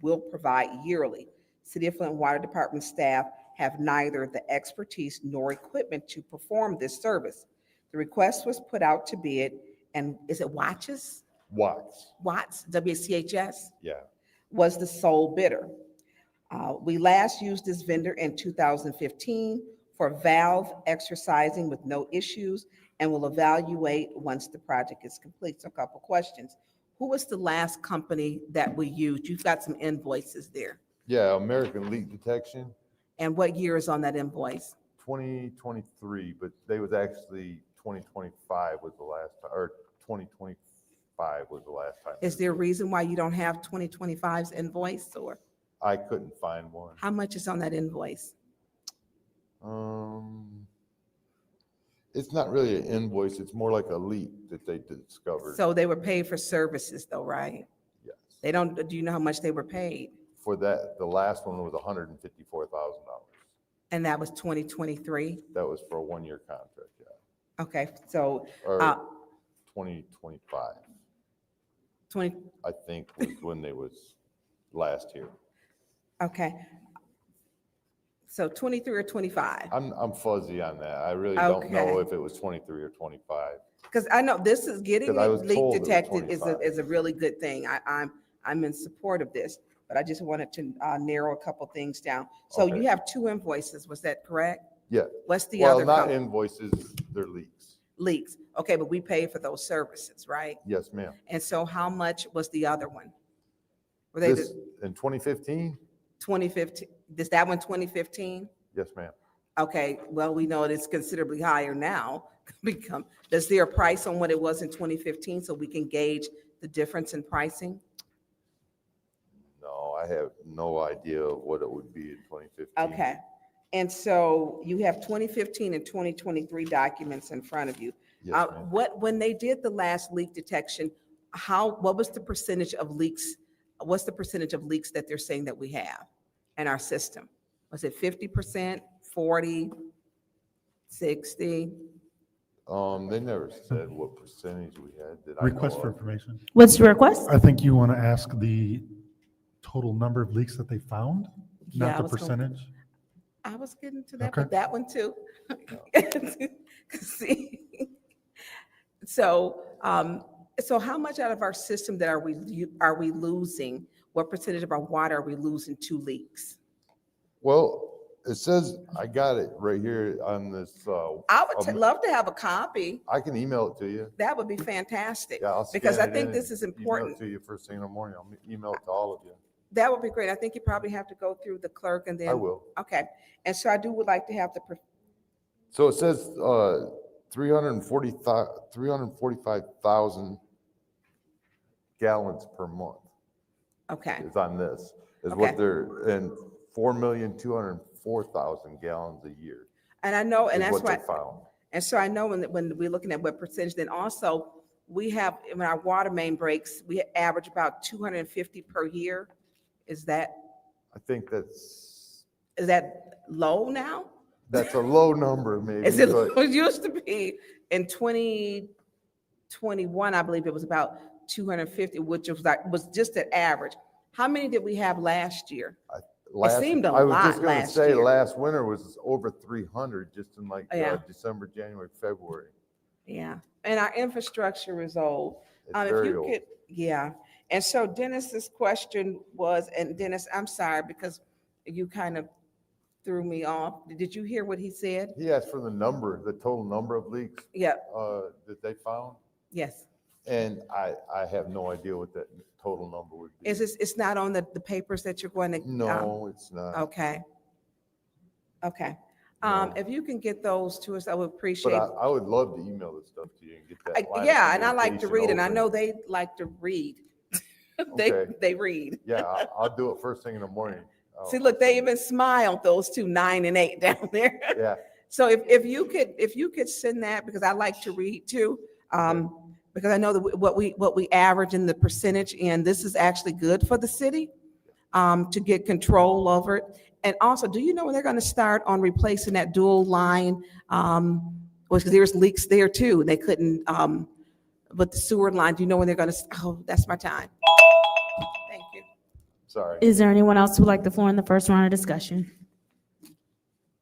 will provide yearly. City of Flint Water Department staff have neither the expertise nor equipment to perform this service. The request was put out to bid, and is it Watts, WCHS? Yeah. Was the sole bidder. We last used this vendor in 2015 for valve exercising with no issues, and will evaluate once the project is complete. So a couple questions. Who was the last company that we used? You've got some invoices there. Yeah, American Leak Detection, And what year is on that invoice? 2023, but they was actually 2025 was the last time, or 2025 was the last time. Is there a reason why you don't have 2025's invoice, or I couldn't find one. how much is on that invoice? It's not really an invoice, it's more like a leak that they discovered. So they were paid for services though, right? Yes. They don't, do you know how much they were paid? For that, the last one was $154,000. And that was 2023? That was for a one-year contract, yeah. Okay, so, Or 2025, 20, I think was when they was last here. okay. So 23 or 25? I'm fuzzy on that. I really don't know Okay. if it was 23 or 25. Because I know this is getting 'Cause I was leak told it was detected is 25. a really good thing. I'm in support of this, but I just wanted to narrow a couple things down. So Okay. you have 2 invoices, was that correct? Yeah. What's the Well, other not company? invoices, they're leaks. Leaks. Okay, but we pay for those services, right? Yes, ma'am. And so how much was the other one? Were they This, in 2015? 2015? Is that one 2015? Yes, ma'am. Okay, well, we know it's considerably higher now become, is there a price on what it was in 2015 so we can gauge the difference in pricing? No, I have no idea what it would be in 2015. Okay. And so you have 2015 and 2023 documents in front of you. Yes, ma'am. When they did the last leak detection, what was the percentage of leaks? What's the percentage of leaks that they're saying that we have in our system? Was it 50%, 40, 60? They never said what percentage we had. Did I Request know for of? information. What's your request? I think you want to ask the total number of leaks that they found, Yeah, I not the was gonna- percentage. I was getting to that, Okay. but that one too. See? So, so how much out of our system that are we losing? What percentage of our water are we losing to leaks? Well, it says, I got it right here on this. I would love to have a copy. I can email it to you. That would be fantastic. Yeah, I'll Because I scan it think in this is and email important. it to you first thing in the morning. I'll email it to all of you. That would be great. I think you probably have to go through the clerk and then. I will. Okay. And so I would like to have the, So it says 345,000 gallons per month okay. is on this, is Okay. what they're, and 4,204,000 gallons a year. And I know, and is that's what they why. found. And so I know when we're looking at what percentage, then also we have, when our water main breaks, we average about 250 per year. Is that I think that's low now? a low number maybe. Is it, but it used to be in 2021, I believe it was about 250, which was just an average. How many did we have last year? It seemed a I was lot just gonna last say year. last winter was over 300 just in like Yeah. December, January, February. Yeah, and our infrastructure is old. It's If very you old. could, yeah. And so Dennis's question was, and Dennis, I'm sorry because you kind of threw me off. Did you hear what he said? He asked for the number, the total number of leaks. Yeah. That they found. Yes. And I have no idea what that total number would be. It's not on the papers that you're going to? No, it's not. Okay. Okay. If you can get those to us, I would But appreciate. I would love to email this stuff to you and get that. line of Yeah, and I like to communication read, and I open. know they like to read. Okay. They read. Yeah, I'll do it first thing in the morning. See, look, they even smiled, those two, 9 and 8 down there. Yeah. So if you could send that, because I like to read too, because I know that what we average in the percentage, and this is actually good for the city, to get control over it. And also, do you know when they're going to start on replacing that dual line? Because there's leaks there too. They couldn't, but the sewer line, do you know when they're going to, oh, that's my time. Thank you. Sorry. Is there anyone else who would like the floor in the first round of discussion?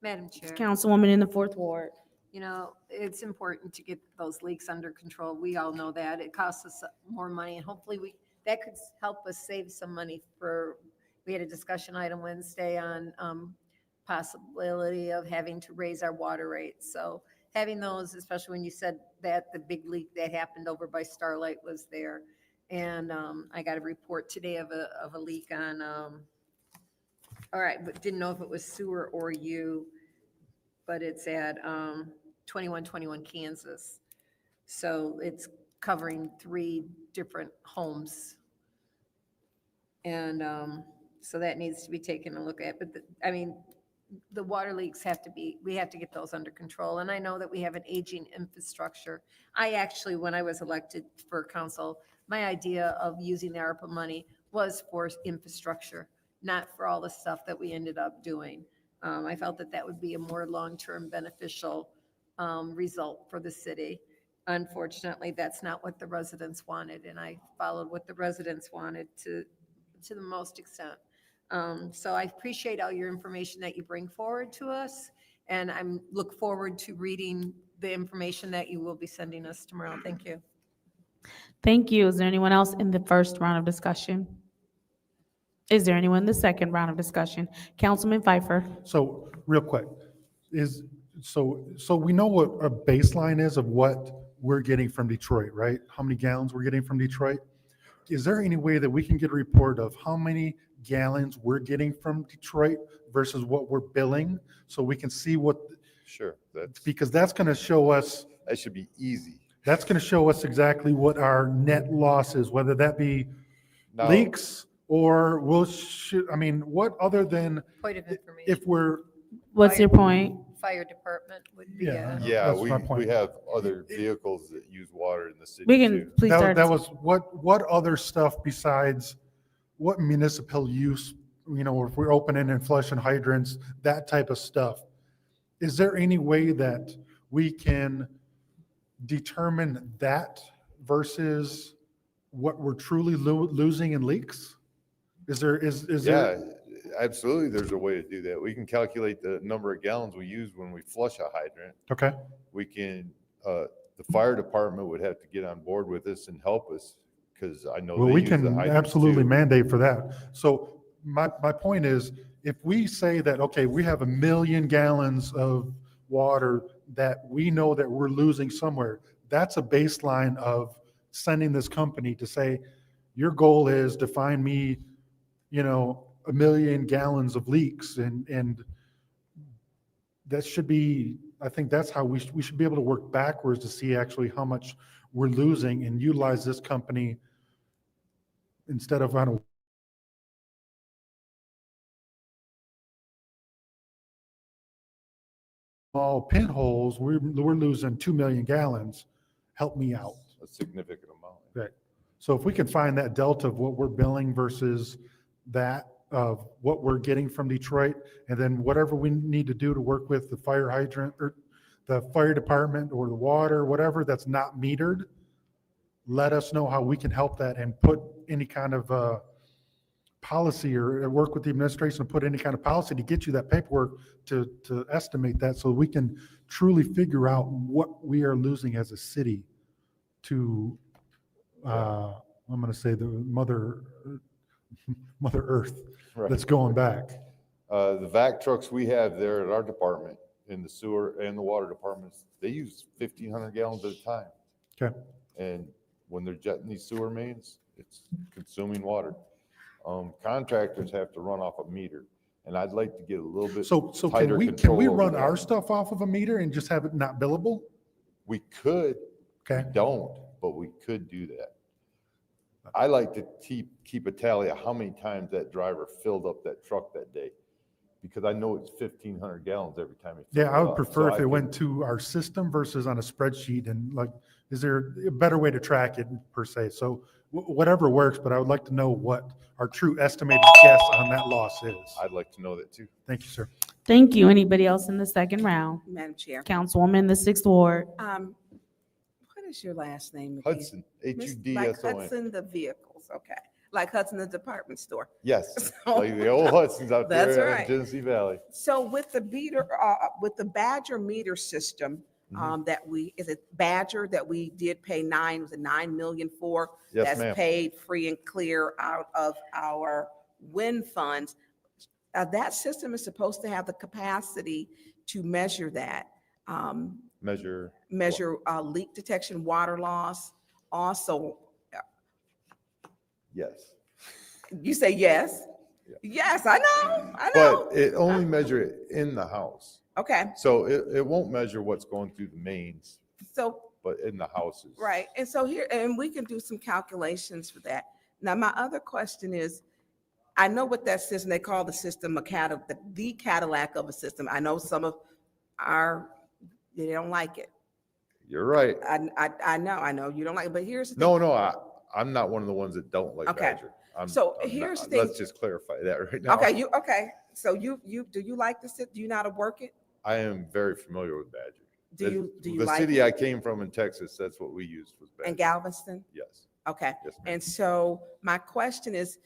Madam Chair. Councilwoman in the fourth ward. You know, it's important to get those leaks under control. We all know that. It costs us more money, and hopefully that could help us save some money we had a discussion item Wednesday on possibility of having to raise our water rates. So having those, especially when you said that the big leak that happened over by Starlight was there. And I got a report today of a leak on, all right, but didn't know if it was sewer or you, but it's at 2121 Kansas. So it's covering 3 different homes. And so that needs to be taken a look at. But the water leaks we have to get those under control. And I know that we have an aging infrastructure. I actually, when I was elected for council, my idea of using the ARPA money was for infrastructure, not for all the stuff that we ended up doing. I felt that would be a more long-term beneficial result for the city. Unfortunately, that's not what the residents wanted, and I followed what the residents wanted to the most extent. So I appreciate all your information that you bring forward to us, and I'm look forward to reading the information that you will be sending us tomorrow. Thank you. Thank you. Is there anyone else in the first round of discussion? Is there anyone in the second round of discussion? Councilman Pfeiffer. So real quick, so we know what a baseline is of what we're getting from Detroit, right? How many gallons we're getting from Detroit? Is there any way that we can get a report of how many gallons we're getting from Detroit versus what we're billing, so we can see what? Sure. Because that's going to show us That should be easy. That's going to show us exactly what our net loss is, whether that be Now- leaks or I mean, what other than Point of information. if we're, What's your point? Fire department would be Yeah, a. Yeah, That's my point. we have other vehicles that use water in the city We can too. please start. that was, what other stuff besides, what municipal use, if we're opening and flushing hydrants, that type of stuff, is there any way that we can determine that versus what we're truly losing in leaks? Is there? Yeah, absolutely. There's a way to do that. We can calculate the number of gallons we use when we flush a hydrant. Okay. We can, the fire department would have to get on board with us and help us because I know Well, they we use the can hydrants absolutely too. mandate for that. So my point is, if we say that, okay, we have 1 million gallons of water that we know that we're losing somewhere, that's a baseline of sending this company to say, your goal is to find me, 1 million gallons of leaks, and that should be, I think that's how we should be able to work backwards to see actually how much we're losing and utilize this company instead of on a small pinholes, we're losing 2 million gallons. Help me out. A significant amount. Right. So if we can find that delta of what we're billing versus that of what we're getting from Detroit, and then whatever we need to do to work with the fire hydrant or the fire department or the water, whatever that's not metered, let us know how we can help that and put any kind of policy or work with the administration to put any kind of policy to get you that paperwork to estimate that so we can truly figure out what we are losing as a city to, I'm going to say the Mother Earth Right. that's going back. The vac trucks we have there at our department in the sewer and the water departments, they use 1,500 gallons at a time. Okay. And when they're jetting these sewer mains, it's consuming water. Contractors have to run off a meter, and I'd like to get a little bit So tighter can control we over run that. our stuff off of a meter and just have it not billable? We could. Okay. We don't, but we could do that. I like to keep a tally of how many times that driver filled up that truck that day, because I know it's 1,500 gallons every time he Yeah, fills I it would up. prefer So if it went to our system versus on a spreadsheet, and like, is there a better way to track it per se? So whatever works, but I would like to know what our true estimated guess on that loss is. I'd like to know that too. Thank you, sir. Thank you. Anybody else in the second round? Madam Chair. Councilwoman, the 6th Ward. What is your last name again? Hudson, Miss- Hudson. Like Hudson the vehicles, okay. Like Hudson the department store. Yes, So- like the old Hudson's out That's there right. in Genesee Valley. So with the meter, with the Badger meter system, is it Badger that we did pay was it 9 million for? Yes, That's ma'am. paid free and clear out of our wind funds. That system is supposed to have the capacity to measure that. Measure. Measure leak detection, water loss. Also, Yes. you say yes? Yeah. Yes, I know. But it only measure it in the house. Okay, So it won't measure what's going through the mains, so, but in the houses. right, and so here, and we can do some calculations for that. Now, my other question is, I know what that system, they call the system the Cadillac of a system. I know some of they don't like it. You're right. I know you don't like it, but here's the thing. No, I'm not one of the ones that don't like Okay. Badger. So I'm here's not. the thing. Let's just clarify that right now. Okay, so do you like the system? Do you know how to work it? I am very familiar with Badger. Do you The like city it? I came from in Texas, that's what we used was Badger. In Galveston? Yes. Okay, Yes, ma'am. and so my question is,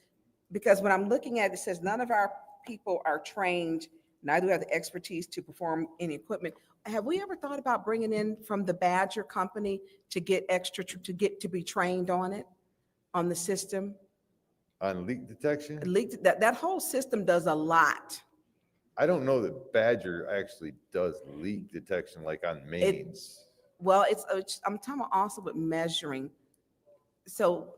because when I'm looking at it, it says none of our people are trained, neither do we have the expertise to perform any equipment. Have we ever thought about bringing in from the Badger company to get extra, to be trained on it, on the system? On leak detection? That whole system does a lot. I don't know that Badger actually does leak detection like on mains. Well, I'm talking about also with measuring. So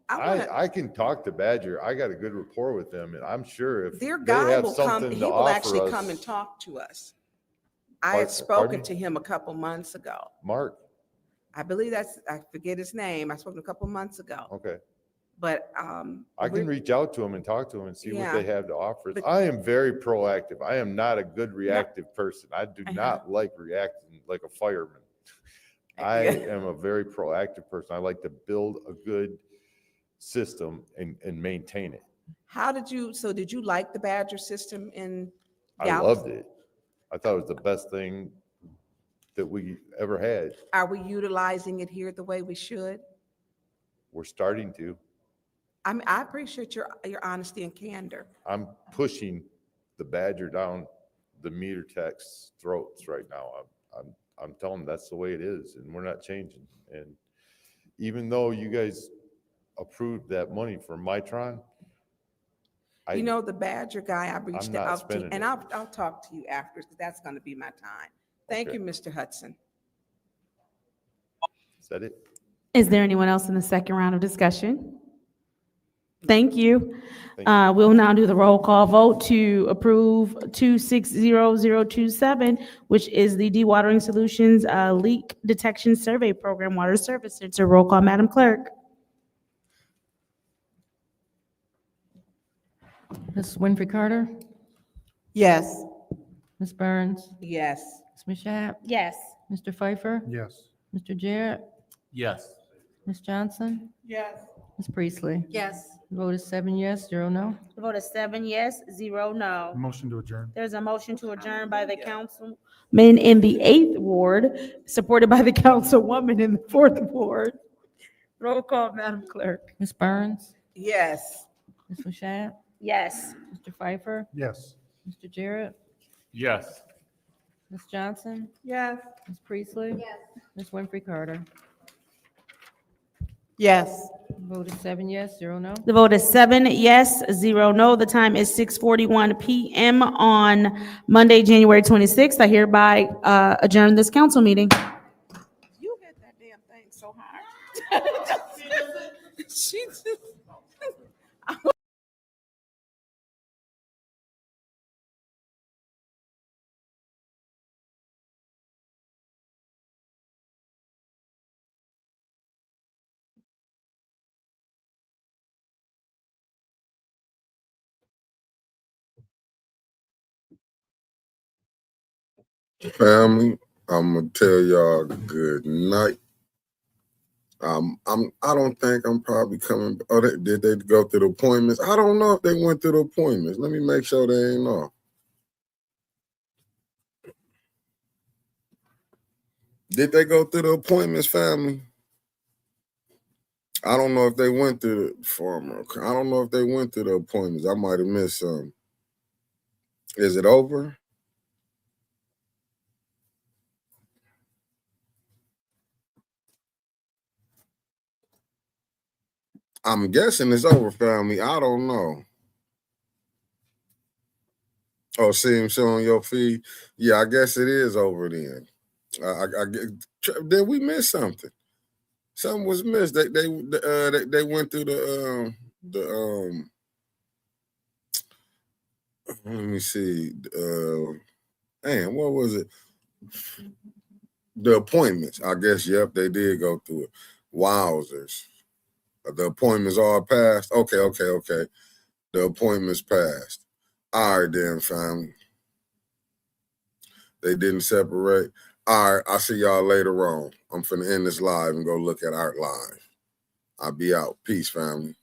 I can talk to Badger. I got a good rapport with them, and I'm sure if their they guy have will come, something he to will offer actually us, come and talk to us. I had Pardon spoken me? to him a couple months ago. Mark? I believe I forget his name. I spoke to him a couple months ago. Okay. But, I can reach out to him and talk to him and see what they Yeah. have to offer. But- I am very proactive. I am not a good reactive person. I do Uh-huh. not like reacting like a fireman. I am a very proactive person. I like to build a good system and maintain it. did you like the Badger system in I Dallas? loved it. I thought it was the best thing that we ever had. Are we utilizing it here the way we should? We're starting to. I appreciate your honesty and candor. I'm pushing the Badger down the meter tech's throats right now. I'm telling them that's the way it is, and we're not changing. And even though you guys approved that money for Mitron, You know, the Badger guy, I reached I'm not out to, spending and it. I'll talk to you afterwards, because that's going to be my time. Thank Okay. you, Mr. Hudson. Is that it? Is there anyone else in the second round of discussion? Thank you. Thank you. We'll now do the roll call vote to approve 260027, which is the Dewatering Solutions Leak Detection Survey Program Water Service Center. Roll call, Madam Clerk. Ms. Winfrey Carter, Yes. Ms. Burns, Yes. Ms. Mashat, Yes. Mr. Pfeiffer, Yes. Mr. Jarrett, Yes. Ms. Johnson, Yes. Ms. Priestley. Yes. The vote is 7 yes, 0 no. The vote is 7 yes, 0 no. Motion to adjourn. There's a motion to adjourn by the councilman in the 8th ward, supported by the councilwoman in the 4th ward. Roll call, Madam Clerk. Ms. Burns, Yes. Ms. Mashat, Yes. Mr. Pfeiffer, Yes. Mr. Jarrett, Yes. Ms. Johnson, Yes. Ms. Priestley. Yes. Ms. Winfrey Carter. Yes. Vote is 7 yes, 0 no. The vote is 7 yes, 0 no. The time is 6:41 PM on Monday, January 26th. I hereby adjourn this council meeting. You hit that damn thing so hard. She just. Family, I'm gonna tell y'all good night. I don't think I'm probably coming. Oh, did they go through the appointments? I don't know if they went through the appointments. Let me make sure they ain't off. Did they go through the appointments, family? I don't know if they went through the former. I don't know if they went through the appointments. I might have missed some. Is it over? I'm guessing it's over, family. I don't know. Oh, see him showing your feed? Yeah, I guess it is over then. Did we miss something? Something was missed. They went through the let me see. Man, what was it? The appointments. I guess, yep, they did go through it. Wowzers. The appointments all passed? Okay. The appointments passed. All right, then, family. They didn't separate. All right, I'll see y'all later on. I'm finna end this live and go look at Art Live. I'll be out. Peace, family.